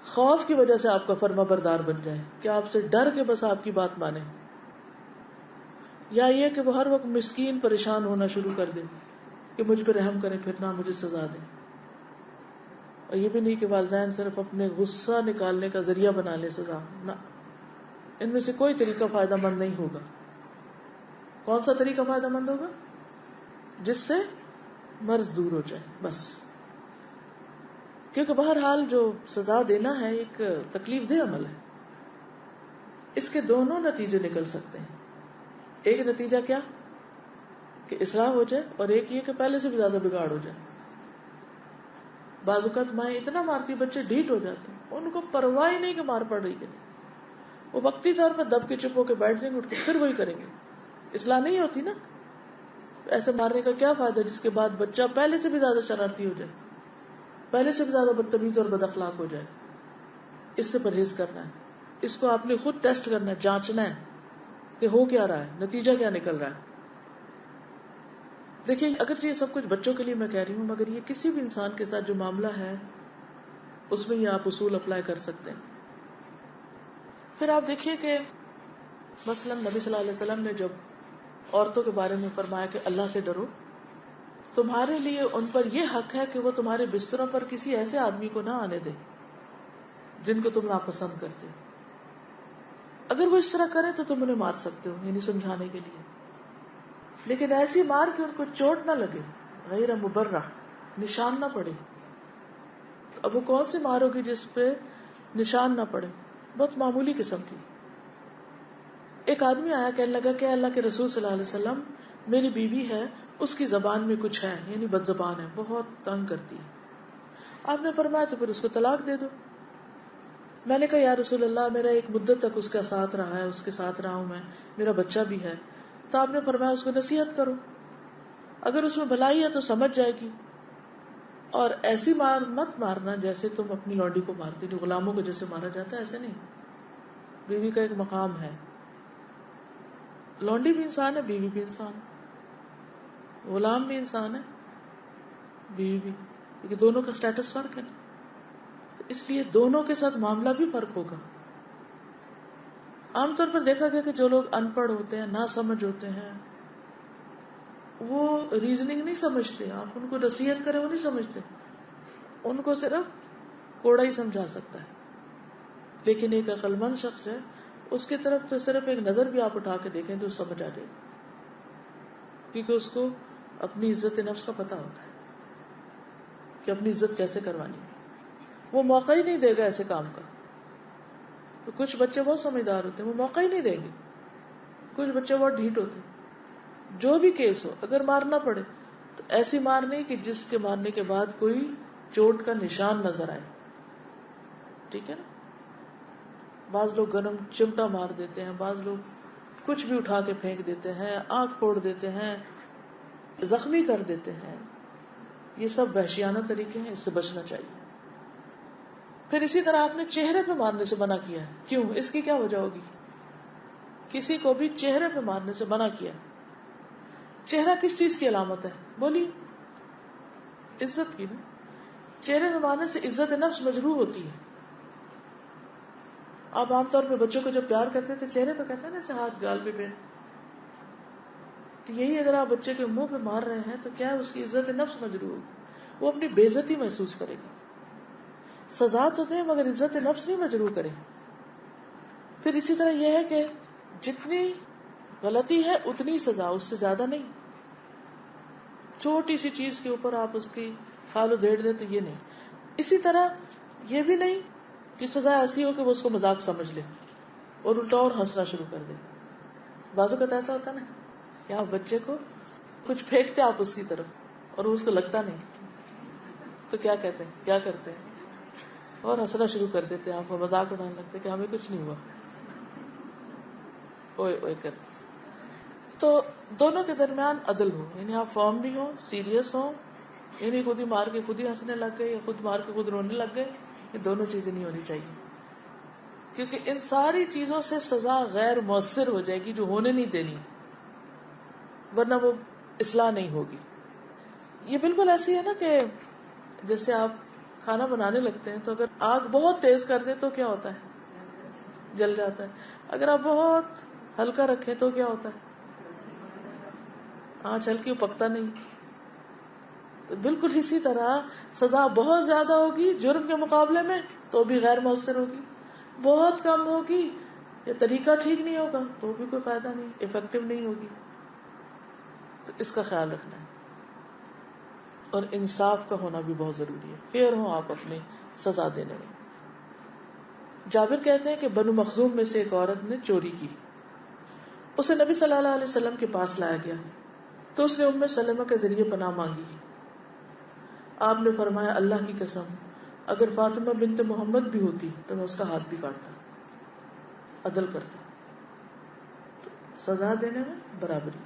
خوف کی وجہ سے آپ کا فرما بردار بن جائے, کہ آپ سے ڈر کے بس آپ کی بات مانے. یا یہ کہ وہ ہر وقت مسکین پریشان ہونا شروع کر دے کہ مجھ پہ رحم کریں پھر نہ مجھے سزا دیں. اور یہ بھی نہیں کہ والدین صرف اپنے غصہ نکالنے کا ذریعہ بنا لے سزا. نہ, ان میں سے کوئی طریقہ فائدہ مند نہیں ہوگا. کون سا طریقہ فائدہ مند ہوگا؟ جس سے مرض دور ہو جائے بس. کیونکہ بہرحال جو سزا دینا ہے ایک تکلیف دہ عمل ہے. اس کے دونوں نتیجے نکل سکتے ہیں. ایک نتیجہ کیا کہ اصلاح ہو جائے, اور ایک یہ کہ پہلے سے بھی زیادہ بگاڑ ہو جائے. بعض اوقات مائیں اتنا مارتی بچے ڈھیٹ ہو جاتے ہیں, ان کو پرواہ ہی نہیں کہ مار پڑ رہی کہ نہیں. وہ وقتی طور پر دب کے چپ ہو کے بیٹھ جائیں گے, اٹھ کے پھر وہی کریں گے. اصلاح نہیں ہوتی نا. ایسے مارنے کا کیا فائدہ جس کے بعد بچہ پہلے سے بھی زیادہ شرارتی ہو جائے, پہلے سے بھی زیادہ بدتمیز اور بد اخلاق ہو جائے. اس سے پرہیز کرنا ہے. اس کو آپ نے خود ٹیسٹ کرنا ہے, جانچنا ہے کہ ہو کیا رہا ہے, نتیجہ کیا نکل رہا ہے. دیکھیے اگرچہ یہ سب کچھ بچوں کے لیے میں کہہ رہی ہوں, مگر یہ کسی بھی انسان کے ساتھ جو معاملہ ہے اس میں یہ آپ اصول اپلائی کر سکتے ہیں. پھر آپ دیکھیے کہ مثلا نبی صلی اللہ علیہ وسلم نے جب عورتوں کے بارے میں فرمایا کہ اللہ سے ڈرو, تمہارے لیے ان پر یہ حق ہے کہ وہ تمہارے بستروں پر کسی ایسے آدمی کو نہ آنے دے جن کو تم ناپسند کرتے. اگر وہ اس طرح کرے تو تم انہیں مار سکتے ہو, یعنی سمجھانے کے لیے, لیکن ایسی مار کہ ان کو چوٹ نہ لگے, غیر مبرح, نشان نہ پڑے. اب وہ کون سی مار ہوگی جس پہ نشان نہ پڑے؟ بہت معمولی قسم کی. ایک آدمی آیا, کہنے لگا کہ اللہ کے رسول صلی اللہ علیہ وسلم, میری بیوی ہے, اس کی زبان میں کچھ ہے, یعنی بد زبان ہے, بہت تنگ کرتی ہے. آپ نے فرمایا تو پھر اس کو طلاق دے دو. میں نے کہا یا رسول اللہ, میرا ایک مدت تک اس کا ساتھ رہا ہے, اس کے ساتھ رہا ہوں میں, میرا بچہ بھی ہے. تو آپ نے فرمایا اس کو نصیحت کرو, اگر اس میں بھلائی ہے تو سمجھ جائے گی, اور ایسی مار مت مارنا جیسے تم اپنی لونڈی کو مارتی, جو غلاموں کو جیسے مارا جاتا ہے ایسے نہیں. بیوی کا ایک مقام ہے, لونڈی بھی انسان ہے, بیوی بھی انسان ہے, غلام بھی انسان ہے, بیوی بھی, کیونکہ دونوں کا سٹیٹس فرق ہے نا. تو اس لیے دونوں کے ساتھ معاملہ بھی فرق ہوگا. عام طور پر دیکھا گیا کہ جو لوگ ان پڑھ ہوتے ہیں, نہ سمجھ ہوتے ہیں, وہ ریزننگ نہیں سمجھتے. آپ ان کو نصیحت کریں وہ نہیں سمجھتے, ان کو صرف کوڑا ہی سمجھا سکتا ہے. لیکن ایک عقل مند شخص ہے, اس کی طرف تو صرف ایک نظر بھی آپ اٹھا کے دیکھیں تو سمجھ آ جائے گی, کیونکہ اس کو اپنی عزت نفس کا پتا ہوتا ہے کہ اپنی عزت کیسے کروانی. وہ موقع ہی نہیں دے گا ایسے کام کا. تو کچھ بچے بہت سمجھدار ہوتے ہیں, وہ موقع ہی نہیں دیں گے. کچھ بچے بہت ڈھیٹ ہوتے ہیں. جو بھی کیس ہو, اگر مارنا پڑے تو ایسی مار نہیں کہ جس کے مارنے کے بعد کوئی چوٹ کا نشان نظر آئے. ٹھیک ہے نا. بعض لوگ گرم چمٹا مار دیتے ہیں, بعض لوگ کچھ بھی اٹھا کے پھینک دیتے ہیں, آنکھ پھوڑ دیتے ہیں, زخمی کر دیتے ہیں. یہ سب وحشیانہ طریقے ہیں, اس سے بچنا چاہیے. پھر اسی طرح آپ نے چہرے پہ مارنے سے منع کیا ہے. کیوں؟ اس کی کیا وجہ ہوگی؟ کسی کو بھی چہرے پہ مارنے سے منع کیا. چہرہ کس چیز کی علامت ہے؟ بولیے. عزت کی نا. چہرے نمانے سے عزت نفس مجروح ہوتی ہے. آپ عام طور پہ بچوں کو جب پیار کرتے تھے چہرے پہ کہتے ہیں نا، ایسے ہاتھ گال پہ پھیر. تو یہی اگر آپ بچے کے منہ پہ مار رہے ہیں تو کیا ہے، اس کی عزت نفس مجروح ہوگی، وہ اپنی بے عزتی محسوس کرے گا. سزا تو دیں مگر عزت نفس نہیں مجروح کرے. پھر اسی طرح یہ ہے کہ جتنی غلطی ہے اتنی سزا، اس سے زیادہ نہیں. چھوٹی سی چیز کے اوپر آپ اس کی کھال و دھیڑ دیں تو یہ نہیں. اسی طرح یہ بھی نہیں کہ سزا ایسی ہو کہ وہ اس کو مذاق سمجھ لے اور الٹا اور ہنسنا شروع کر دے. بازو کا ایسا ہوتا نا کہ آپ بچے کو کچھ پھینکتے آپ اس کی طرف اور وہ اس کو لگتا نہیں تو کیا کہتے ہیں، کیا کرتے ہیں، اور ہنسنا شروع کر دیتے ہیں، آپ کو مذاق اڑانے لگتے کہ ہمیں کچھ نہیں ہوا، اوئے اوئے کرتے. تو دونوں کے درمیان عدل ہو، یعنی آپ فارم بھی ہوں، سیریس ہوں، یعنی خود ہی مار کے خود ہی ہنسنے لگ گئے یا خود مار کے خود رونے لگ گئے. یہ دونوں چیزیں نہیں ہونی چاہیے، کیونکہ ان ساری چیزوں سے سزا غیر مؤثر ہو جائے گی جو ہونے نہیں دینی، ورنہ وہ اصلاح نہیں ہوگی. یہ بالکل ایسی ہے نا کہ جیسے آپ کھانا بنانے لگتے ہیں تو اگر آگ بہت تیز کر دیں تو کیا ہوتا ہے، جل جاتا ہے. اگر آپ بہت ہلکا رکھیں تو کیا ہوتا ہے، آنچ ہلکی پکتا نہیں. تو بالکل اسی طرح سزا بہت زیادہ ہوگی جرم کے مقابلے میں تو بھی غیر مؤثر ہوگی، بہت کم ہوگی یا طریقہ ٹھیک نہیں ہوگا تو بھی کوئی فائدہ نہیں، افیکٹو نہیں ہوگی. تو اس کا خیال رکھنا ہے. اور انصاف کا ہونا بھی بہت ضروری ہے، فیئر ہوں آپ اپنی سزا دینے میں. جابر کہتے ہیں کہ بنو مخزوم میں سے ایک عورت نے چوری کی، اسے نبی صلی اللہ علیہ وسلم کے پاس لایا گیا تو اس نے ام سلمہ کے ذریعے پناہ مانگی. آپ نے فرمایا اللہ کی قسم اگر فاطمہ بنت محمد بھی ہوتی تو میں اس کا ہاتھ بھی کاٹتا، عدل کرتا. تو سزا دینے میں برابری،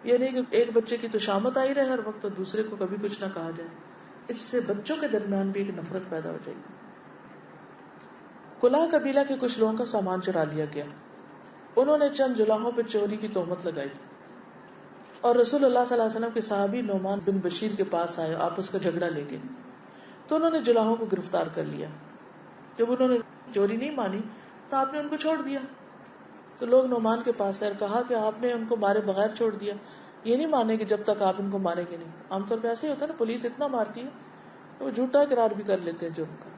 یہ نہیں کہ ایک بچے کی تو شامت آئی رہے ہر وقت اور دوسرے کو کبھی کچھ نہ کہا جائے. اس سے بچوں کے درمیان بھی ایک نفرت پیدا ہو جائے گی. کلاہ قبیلہ کے کچھ لوگوں کا سامان چرا لیا گیا، انہوں نے چند جلاحوں پہ چوری کی تہمت لگائی اور رسول اللہ صلی اللہ علیہ وسلم کے صحابی نعمان بن بشیر کے پاس آئے، آپس کا جھگڑا لے کے. تو انہوں نے جلاحوں کو گرفتار کر لیا. جب انہوں نے چوری نہیں مانی تو آپ نے ان کو چھوڑ دیا. تو لوگ نعمان کے پاس آئے اور کہا کہ آپ نے ان کو مارے بغیر چھوڑ دیا، یہ نہیں مانے کہ جب تک آپ ان کو ماریں گے نہیں. عام طور پہ ایسے ہی ہوتا ہے نا، پولیس اتنا مارتی ہے تو وہ جھوٹا اقرار بھی کر لیتے ہیں جرم کا،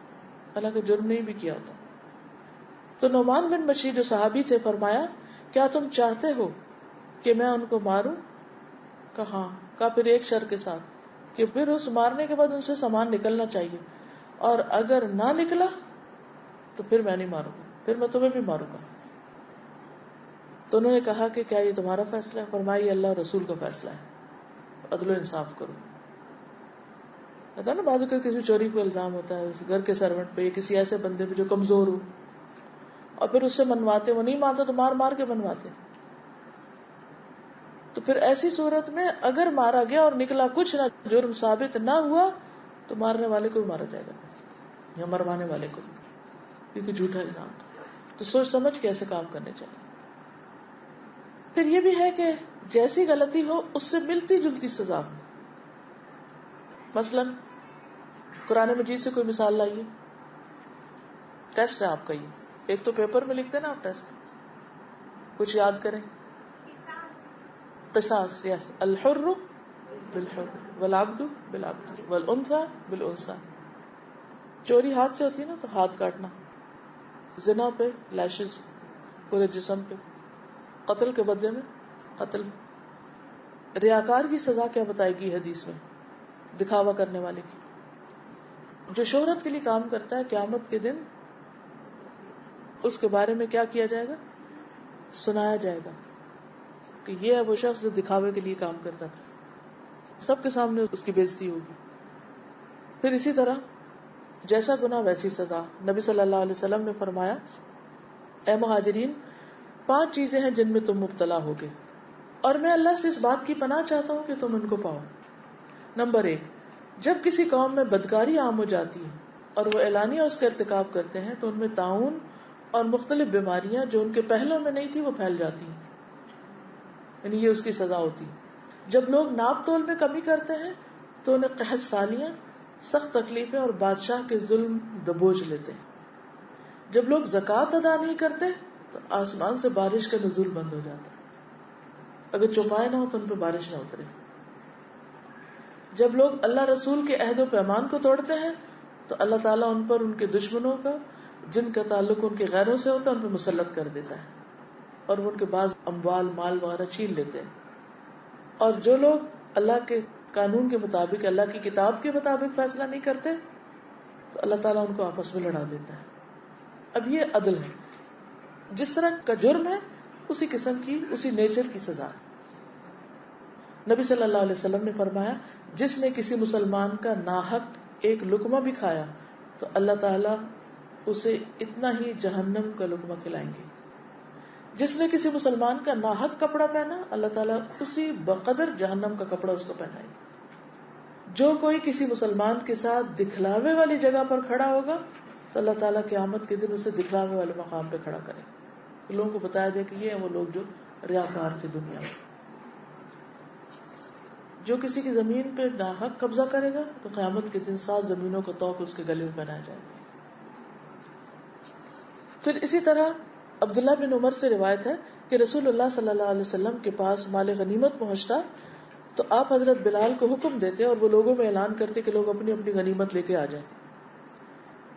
حالانکہ جرم نہیں بھی کیا ہوتا. تو نعمان بن بشیر جو صحابی تھے فرمایا کیا تم چاہتے ہو کہ میں ان کو ماروں؟ کہا ہاں. پھر ایک شرط کے ساتھ کہ پھر اس مارنے کے بعد ان سے سامان نکلنا چاہیے، اور اگر نہ نکلا تو پھر میں نہیں ماروں گا، پھر میں تمہیں بھی ماروں گا. تو انہوں نے کہا کہ کیا یہ تمہارا فیصلہ ہے؟ فرمایا یہ اللہ رسول کا فیصلہ ہے، عدل و انصاف کرو. پتا نا بعض اوقات کسی چوری کو الزام ہوتا ہے گھر کے سرونٹ پہ یا کسی ایسے بندے پہ جو کمزور ہو، اور پھر اس سے منواتے، وہ نہیں مانتا تو مار مار کے منواتے. تو پھر ایسی صورت میں اگر مارا گیا اور نکلا کچھ نہ، جرم ثابت نہ ہوا تو مارنے والے کو بھی مارا جائے گا یا مروانے والے کو، کیونکہ جھوٹا الزام تھا. تو سوچ سمجھ کے ایسے کام کرنے چاہیے. پھر یہ بھی ہے کہ جیسی غلطی ہو اس سے ملتی جلتی سزا ہو. مثلا قرآن مجید سے کوئی مثال لائیے. ٹیسٹ ہے آپ کا، یہ ایک تو پیپر میں لکھتے نا آپ ٹیسٹ، کچھ یاد کریں. قصاص، یس، الحر بالحر والعبد بالعبد والانثى بالانثى. چوری ہاتھ سے ہوتی ہے نا تو ہاتھ کاٹنا، زنا پہ لیشز پورے جسم پہ، قتل کے بدلے میں قتل. ریاکار کی سزا کیا بتائے گی حدیث میں؟ دکھاوا کرنے والے کی. جو شہرت کے لیے کام کرتا ہے قیامت کے دن اس کے بارے میں کیا کیا جائے گا؟ سنایا جائے گا کہ یہ ہے وہ شخص جو دکھاوے کے لیے کام کرتا تھا، سب کے سامنے اس کی بے عزتی ہوگی. پھر اسی طرح جیسا گناہ ویسی سزا. نبی صلی اللہ علیہ وسلم نے فرمایا اے مہاجرین 5 چیزیں ہیں جن میں تم مبتلا ہوگے اور میں اللہ سے اس بات کی پناہ چاہتا ہوں کہ تم ان کو پاؤ. نمبر 1، جب کسی قوم میں بدکاری عام ہو جاتی ہے اور وہ اعلانیہ اس کا ارتکاب کرتے ہیں تو ان میں طاعون اور مختلف بیماریاں جو ان کے پہلوں میں نہیں تھی وہ پھیل جاتی ہیں، یعنی یہ اس کی سزا ہوتی ہے. جب لوگ ناپ تول میں کمی کرتے ہیں تو انہیں قحط سالیاں، سخت تکلیفیں اور بادشاہ کے ظلم دبوچ لیتے ہیں. جب لوگ زکوٰۃ ادا نہیں کرتے تو آسمان سے بارش کا نزول بند ہو جاتا ہے. اگر چوپائے نہ ہو تو ان پہ بارش نہ اترے. جب لوگ اللہ رسول کے عہد و پیمان کو توڑتے ہیں تو اللہ تعالیٰ ان پر ان کے دشمنوں کا، جن کا تعلق ان کے غیروں سے ہوتا ہے، ان پہ مسلط کر دیتا ہے اور وہ ان کے بعض اموال، مال وغیرہ چھین لیتے ہیں. اور جو لوگ اللہ کے قانون کے مطابق، اللہ کی کتاب کے مطابق فیصلہ نہیں کرتے تو اللہ تعالیٰ ان کو آپس میں لڑا دیتا ہے. اب یہ عدل ہے. جس طرح کا جرم ہے اسی قسم کی، اسی نیچر کی سزا ہے. نبی صلی اللہ علیہ وسلم نے فرمایا، جس نے کسی مسلمان کا ناحق ایک لقمہ بھی کھایا تو اللہ تعالیٰ اسے اتنا ہی جہنم کا لقمہ کھلائیں گے. جس نے کسی مسلمان کا ناحق کپڑا پہنا، اللہ تعالیٰ اسی بقدر جہنم کا کپڑا اس کو پہنائے گا. جو کوئی کسی مسلمان کے ساتھ دکھلاوے والی جگہ پر کھڑا ہوگا تو اللہ تعالیٰ قیامت کے دن اسے دکھلاوے والے مقام پہ کھڑا کرے گا. لوگوں کو بتایا جائے کہ یہ ہیں وہ لوگ جو ریاکار تھے دنیا میں. جو کسی کی زمین پہ ناحق قبضہ کرے گا تو قیامت کے دن 7 زمینوں کا طوق اس کے گلے میں پہنایا جائے گا. پھر اسی طرح عبداللہ بن عمر سے روایت ہے کہ رسول اللہ صلی اللہ علیہ وسلم کے پاس مال غنیمت پہنچتا تو آپ حضرت بلال کو حکم دیتے اور وہ لوگوں میں اعلان کرتے کہ لوگ اپنی اپنی غنیمت لے کے آ جائیں.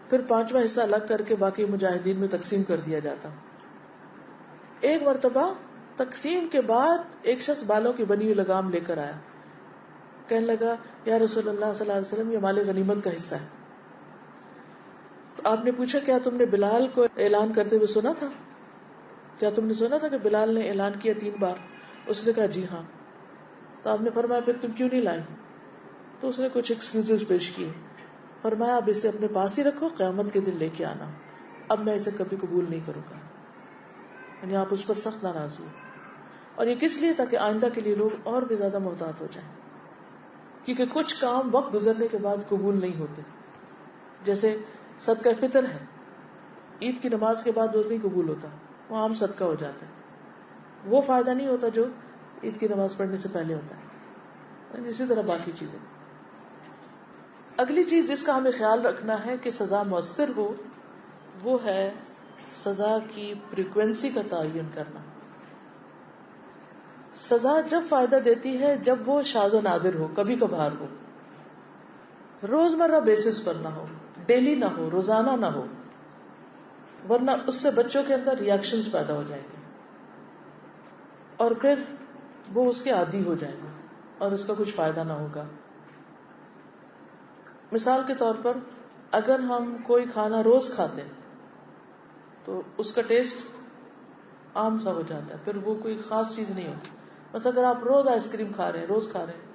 پھر 5واں حصہ الگ کر کے باقی مجاہدین میں تقسیم کر دیا جاتا. ایک مرتبہ تقسیم کے بعد ایک شخص بالوں کی بنی ہوئی لگام لے کر آیا. کہنے لگا، یا رسول اللہ صلی اللہ علیہ وسلم، یہ مال غنیمت کا حصہ ہے. تو آپ نے پوچھا، کیا تم نے بلال کو اعلان کرتے ہوئے سنا تھا؟ کیا تم نے سنا تھا کہ بلال نے اعلان کیا 3 بار؟ اس نے کہا جی ہاں. تو آپ نے فرمایا پھر تم کیوں نہیں لائے؟ تو اس نے کچھ ایکسکیوزز پیش کیے. فرمایا اب اسے اپنے پاس ہی رکھو، قیامت کے دن لے کے آنا، اب میں اسے کبھی قبول نہیں کروں گا. یعنی آپ اس پر سخت ناراض ہوئے. اور یہ کس لیے؟ تاکہ آئندہ کے لیے لوگ اور بھی زیادہ محتاط ہو جائیں، کیونکہ کچھ کام وقت گزرنے کے بعد قبول نہیں ہوتے. جیسے صدقہ فطر ہے، عید کی نماز کے بعد وہ نہیں قبول ہوتا، وہ عام صدقہ ہو جاتا ہے. وہ فائدہ نہیں ہوتا جو عید کی نماز پڑھنے سے پہلے ہوتا ہے. اسی طرح باقی چیزیں. اگلی چیز جس کا ہمیں خیال رکھنا ہے کہ سزا مؤثر ہو، وہ ہے سزا کی فریکوینسی کا تعین کرنا. سزا جب فائدہ دیتی ہے جب وہ شاذ و نادر ہو، کبھی کبھار ہو، روزمرہ بیسس پر نہ ہو، ڈیلی نہ ہو، روزانہ نہ ہو، ورنہ اس سے بچوں کے اندر ریئیکشنز پیدا ہو جائیں گے اور پھر وہ اس کے عادی ہو جائیں گے اور اس کا کچھ فائدہ نہ ہوگا. مثال کے طور پر اگر ہم کوئی کھانا روز کھاتے ہیں تو اس کا ٹیسٹ عام سا ہو جاتا ہے، پھر وہ کوئی خاص چیز نہیں ہوتی. بس اگر آپ روز آئس کریم کھا رہے ہیں، روز کھا رہے ہیں،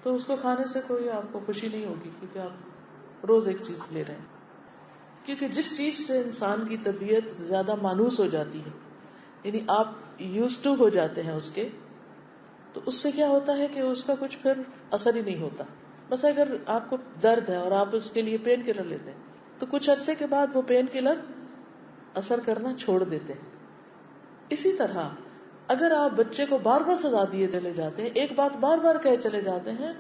تو اس کو کھانے سے کوئی آپ کو خوشی نہیں ہوگی، کیونکہ آپ روز ایک چیز لے رہے ہیں. کیونکہ جس چیز سے انسان کی طبیعت زیادہ مانوس ہو جاتی ہے، یعنی آپ یوز ٹو ہو جاتے ہیں اس کے، تو اس سے کیا ہوتا ہے کہ اس کا کچھ پھر اثر ہی نہیں ہوتا. بس اگر آپ کو درد ہے اور آپ اس کے لیے پین کلر لیتے ہیں تو کچھ عرصے کے بعد وہ پین کلر اثر کرنا چھوڑ دیتے ہیں. اسی طرح اگر آپ بچے کو بار بار سزا دیے چلے جاتے ہیں، ایک بات بار بار کہے چلے جاتے ہیں،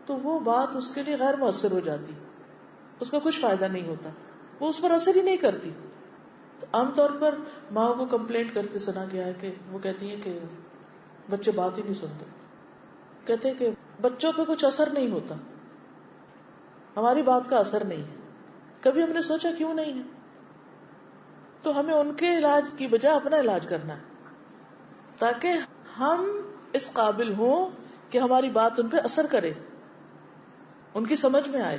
تو وہ بات اس کے لیے غیر مؤثر ہو جاتی، اس کا کچھ فائدہ نہیں ہوتا، وہ اس پر اثر ہی نہیں کرتی. تو عام طور پر ماں کو کمپلینٹ کرتے سنا گیا ہے کہ وہ کہتی ہیں کہ بچے بات ہی نہیں سنتے. کہتے ہیں کہ بچوں پہ کچھ اثر نہیں ہوتا، ہماری بات کا اثر نہیں ہے. کبھی ہم نے سوچا کیوں نہیں ہے؟ تو ہمیں ان کے علاج کی بجائے اپنا علاج کرنا ہے تاکہ ہم اس قابل ہوں کہ ہماری بات ان پہ اثر کرے، ان کی سمجھ میں آئے.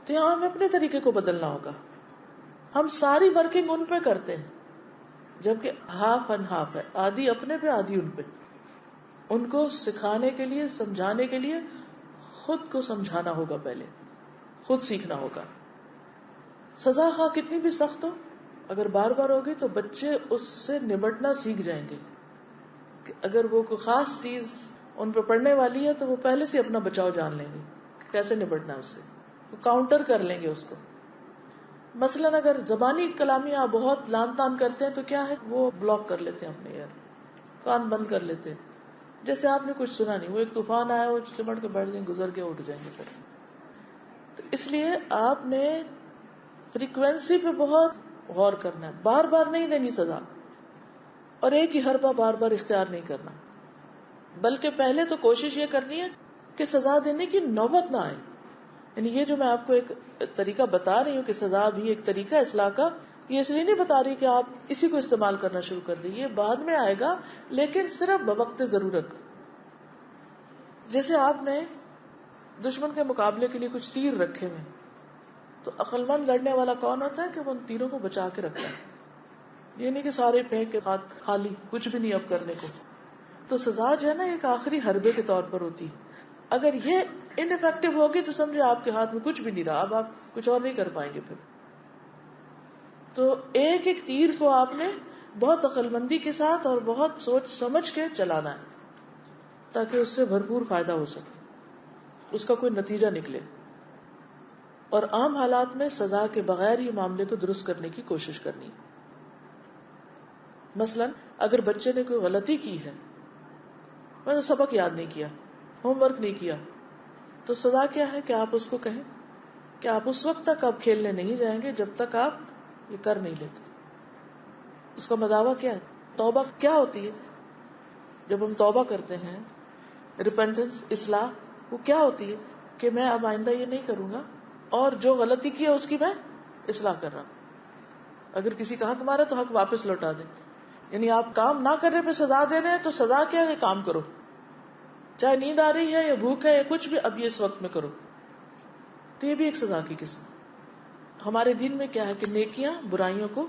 تو یہاں ہمیں اپنے طریقے کو بدلنا ہوگا. ہم ساری ورکنگ ان پہ کرتے ہیں جبکہ ہاف اینڈ ہاف ہے، آدھی اپنے پہ آدھی ان پہ. ان کو سکھانے کے لیے، سمجھانے کے لیے خود کو سمجھانا ہوگا، پہلے خود سیکھنا ہوگا. سزا خواہ کتنی بھی سخت ہو، اگر بار بار ہوگی تو بچے اس سے نمٹنا سیکھ جائیں گے. کہ اگر وہ کوئی خاص چیز ان پہ پڑنے والی ہے تو وہ پہلے سے اپنا بچاؤ جان لیں گے، کیسے نمٹنا ہے اس سے، وہ کاؤنٹر کر لیں گے اس کو. مثلاً اگر زبانی کلامی آپ بہت لان تان کرتے ہیں تو کیا ہے، وہ بلاک کر لیتے ہیں اپنے ایئر، کان بند کر لیتے ہیں. جیسے آپ نے کچھ سنا نہیں, وہ ایک طوفان آیا, وہ سمٹ کے بیٹھ جائیں, گزر کے اٹھ جائیں گے پھر. تو اس لیے آپ نے فریکوینسی پہ بہت غور کرنا ہے, بار بار نہیں دینی سزا, اور ایک ہی حربہ بار بار اختیار نہیں کرنا, بلکہ پہلے تو کوشش یہ کرنی ہے کہ سزا دینے کی نوبت نہ آئے. یعنی یہ جو میں آپ کو ایک طریقہ بتا رہی ہوں کہ سزا بھی ایک طریقہ اصلاح کا, یہ اس لیے نہیں بتا رہی کہ آپ اسی کو استعمال کرنا شروع کر دیں, یہ بعد میں آئے گا, لیکن صرف بوقت ضرورت. جیسے آپ نے دشمن کے مقابلے کے لیے کچھ تیر رکھے ہوئے, تو عقل مند لڑنے والا کون ہوتا ہے کہ وہ ان تیروں کو بچا کے رکھتا ہے, یہ نہیں کہ سارے پھینک کے ہاتھ خالی, کچھ بھی نہیں اب کرنے کو. تو سزا جو ہے نا ایک آخری حربے کے طور پر ہوتی. اگر یہ ان افیکٹو ہوگی تو سمجھے آپ کے ہاتھ میں کچھ بھی نہیں رہا, اب آپ کچھ اور نہیں کر پائیں گے پھر. تو ایک ایک تیر کو آپ نے بہت عقل مندی کے ساتھ اور بہت سوچ سمجھ کے چلانا ہے, تاکہ اس سے بھرپور فائدہ ہو سکے, اس کا کوئی نتیجہ نکلے. اور عام حالات میں سزا کے بغیر یہ معاملے کو درست کرنے کی کوشش کرنی. مثلا اگر بچے نے کوئی غلطی کی ہے, مثلا سبق یاد نہیں کیا, ہوم ورک نہیں کیا, تو سزا کیا ہے کہ آپ اس کو کہیں کہ آپ اس وقت تک آپ کھیلنے نہیں جائیں گے جب تک آپ یہ کر نہیں لیتے. اس کا مداوع کیا ہے؟ توبہ کیا ہوتی ہے؟ جب ہم توبہ کرتے ہیں, ریپینٹنس, اصلاح, وہ کیا ہوتی ہے کہ میں اب آئندہ یہ نہیں کروں گا, اور جو غلطی کی ہے اس کی میں اصلاح کر رہا ہوں. اگر کسی کا حق مارا تو حق واپس لوٹا دیں. یعنی آپ کام نہ کرنے پہ سزا دے رہے ہیں, تو سزا کیا ہے؟ کام کرو, چاہے نیند آ رہی ہے یا بھوک ہے یا کچھ بھی, اب یہ اس وقت میں کرو. تو یہ بھی ایک سزا کی قسم. ہمارے دین میں کیا ہے کہ نیکیاں برائیوں کو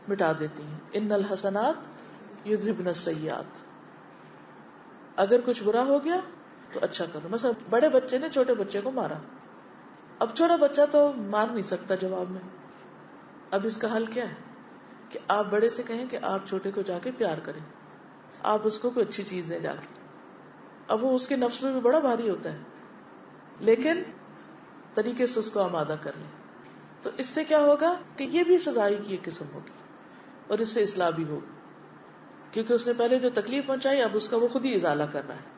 مٹا دیتی ہیں. ان الحسنات یذھبن السیئات. اگر کچھ برا ہو گیا تو اچھا کرو. مثلا بڑے بچے نے چھوٹے بچے کو مارا, اب چھوٹا بچہ تو مار نہیں سکتا جواب میں. اب اس کا حل کیا ہے کہ آپ بڑے سے کہیں کہ آپ چھوٹے کو جا کے پیار کریں, آپ اس کو کوئی اچھی چیز دیں جا کے. اب وہ اس کے نفس میں بھی بڑا بھاری ہوتا ہے, لیکن طریقے سے اس کو آمادہ کر لیں. تو اس سے کیا ہوگا کہ یہ بھی سزائی کی ایک قسم ہوگی, اور اس سے اصلاح بھی ہوگی, کیونکہ اس نے پہلے جو تکلیف پہنچائی اب اس کا وہ خود ہی ازالہ کرنا ہے.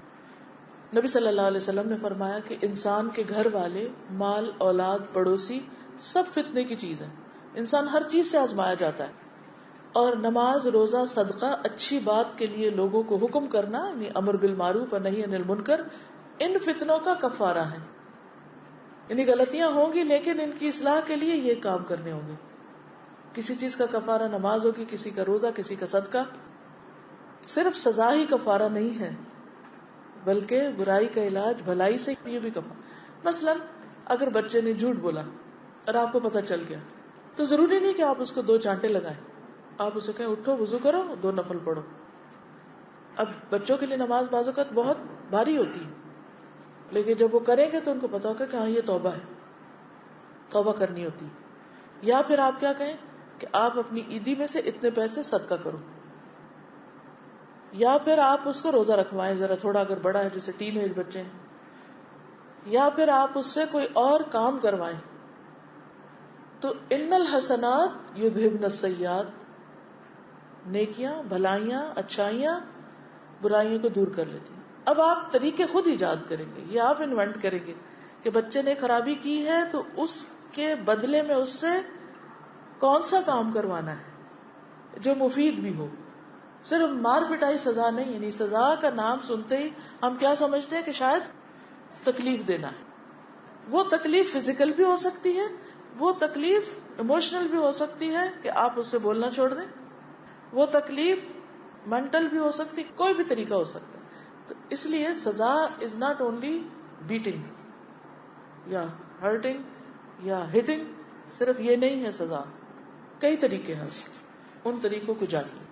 نبی صلی اللہ علیہ وسلم نے فرمایا کہ انسان کے گھر والے, مال, اولاد, پڑوسی سب فتنے کی چیز ہے. انسان ہر چیز سے آزمایا جاتا ہے, اور نماز, روزہ, صدقہ, اچھی بات کے لیے لوگوں کو حکم کرنا, یعنی امر بالمعروف اور نہی عن المنکر, ان فتنوں کا کفارہ ہے. یعنی غلطیاں ہوں گی لیکن ان کی اصلاح کے لیے یہ کام کرنے ہوں گے. کسی چیز کا کفارہ نماز ہوگی, کسی کا روزہ, کسی کا صدقہ. صرف سزا ہی کفارہ نہیں ہے, بلکہ برائی کا علاج بھلائی سے, یہ بھی کفارہ. مثلا اگر بچے نے جھوٹ بولا اور آپ کو پتہ چل گیا, تو ضروری نہیں کہ آپ اس کو 2 چانٹے لگائیں. آپ اسے کہیں اٹھو, وضو کرو, 2 نفل پڑھو. اب بچوں کے لیے نماز بعض اوقات بہت بھاری ہوتی ہے, لیکن جب وہ کریں گے تو ان کو پتا ہوگا کہ ہاں یہ توبہ ہے, توبہ کرنی ہوتی. یا پھر آپ کیا کہیں کہ آپ اپنی عیدی میں سے اتنے پیسے صدقہ کرو. یا پھر آپ اس کو روزہ رکھوائیں ذرا تھوڑا, اگر بڑا ہے جیسے ٹین ایج بچے ہیں. یا پھر آپ اس سے کوئی اور کام کروائیں. تو ان الحسنات یذھبن السیئات, نیکیاں, بھلائیاں, اچھائیاں برائیوں کو دور کر لیتی ہیں. اب آپ طریقے خود ایجاد کریں گے, یہ آپ انوینٹ کریں گے کہ بچے نے خرابی کی ہے تو اس کے بدلے میں اس سے کون سا کام کروانا ہے جو مفید بھی ہو. صرف مار پٹائی سزا نہیں. یعنی سزا کا نام سنتے ہی ہم کیا سمجھتے ہیں کہ شاید تکلیف دینا ہے. وہ تکلیف فزیکل بھی ہو سکتی ہے, وہ تکلیف ایموشنل بھی ہو سکتی ہے کہ آپ اس سے بولنا چھوڑ دیں, وہ تکلیف مینٹل بھی ہو سکتی, کوئی بھی طریقہ ہو سکتا ہے. تو اس لیے سزا از ناٹ اونلی بیٹنگ یا ہرٹنگ یا ہٹنگ, صرف یہ نہیں ہے سزا, کئی طریقے ہیں, ان طریقوں کو جانیے.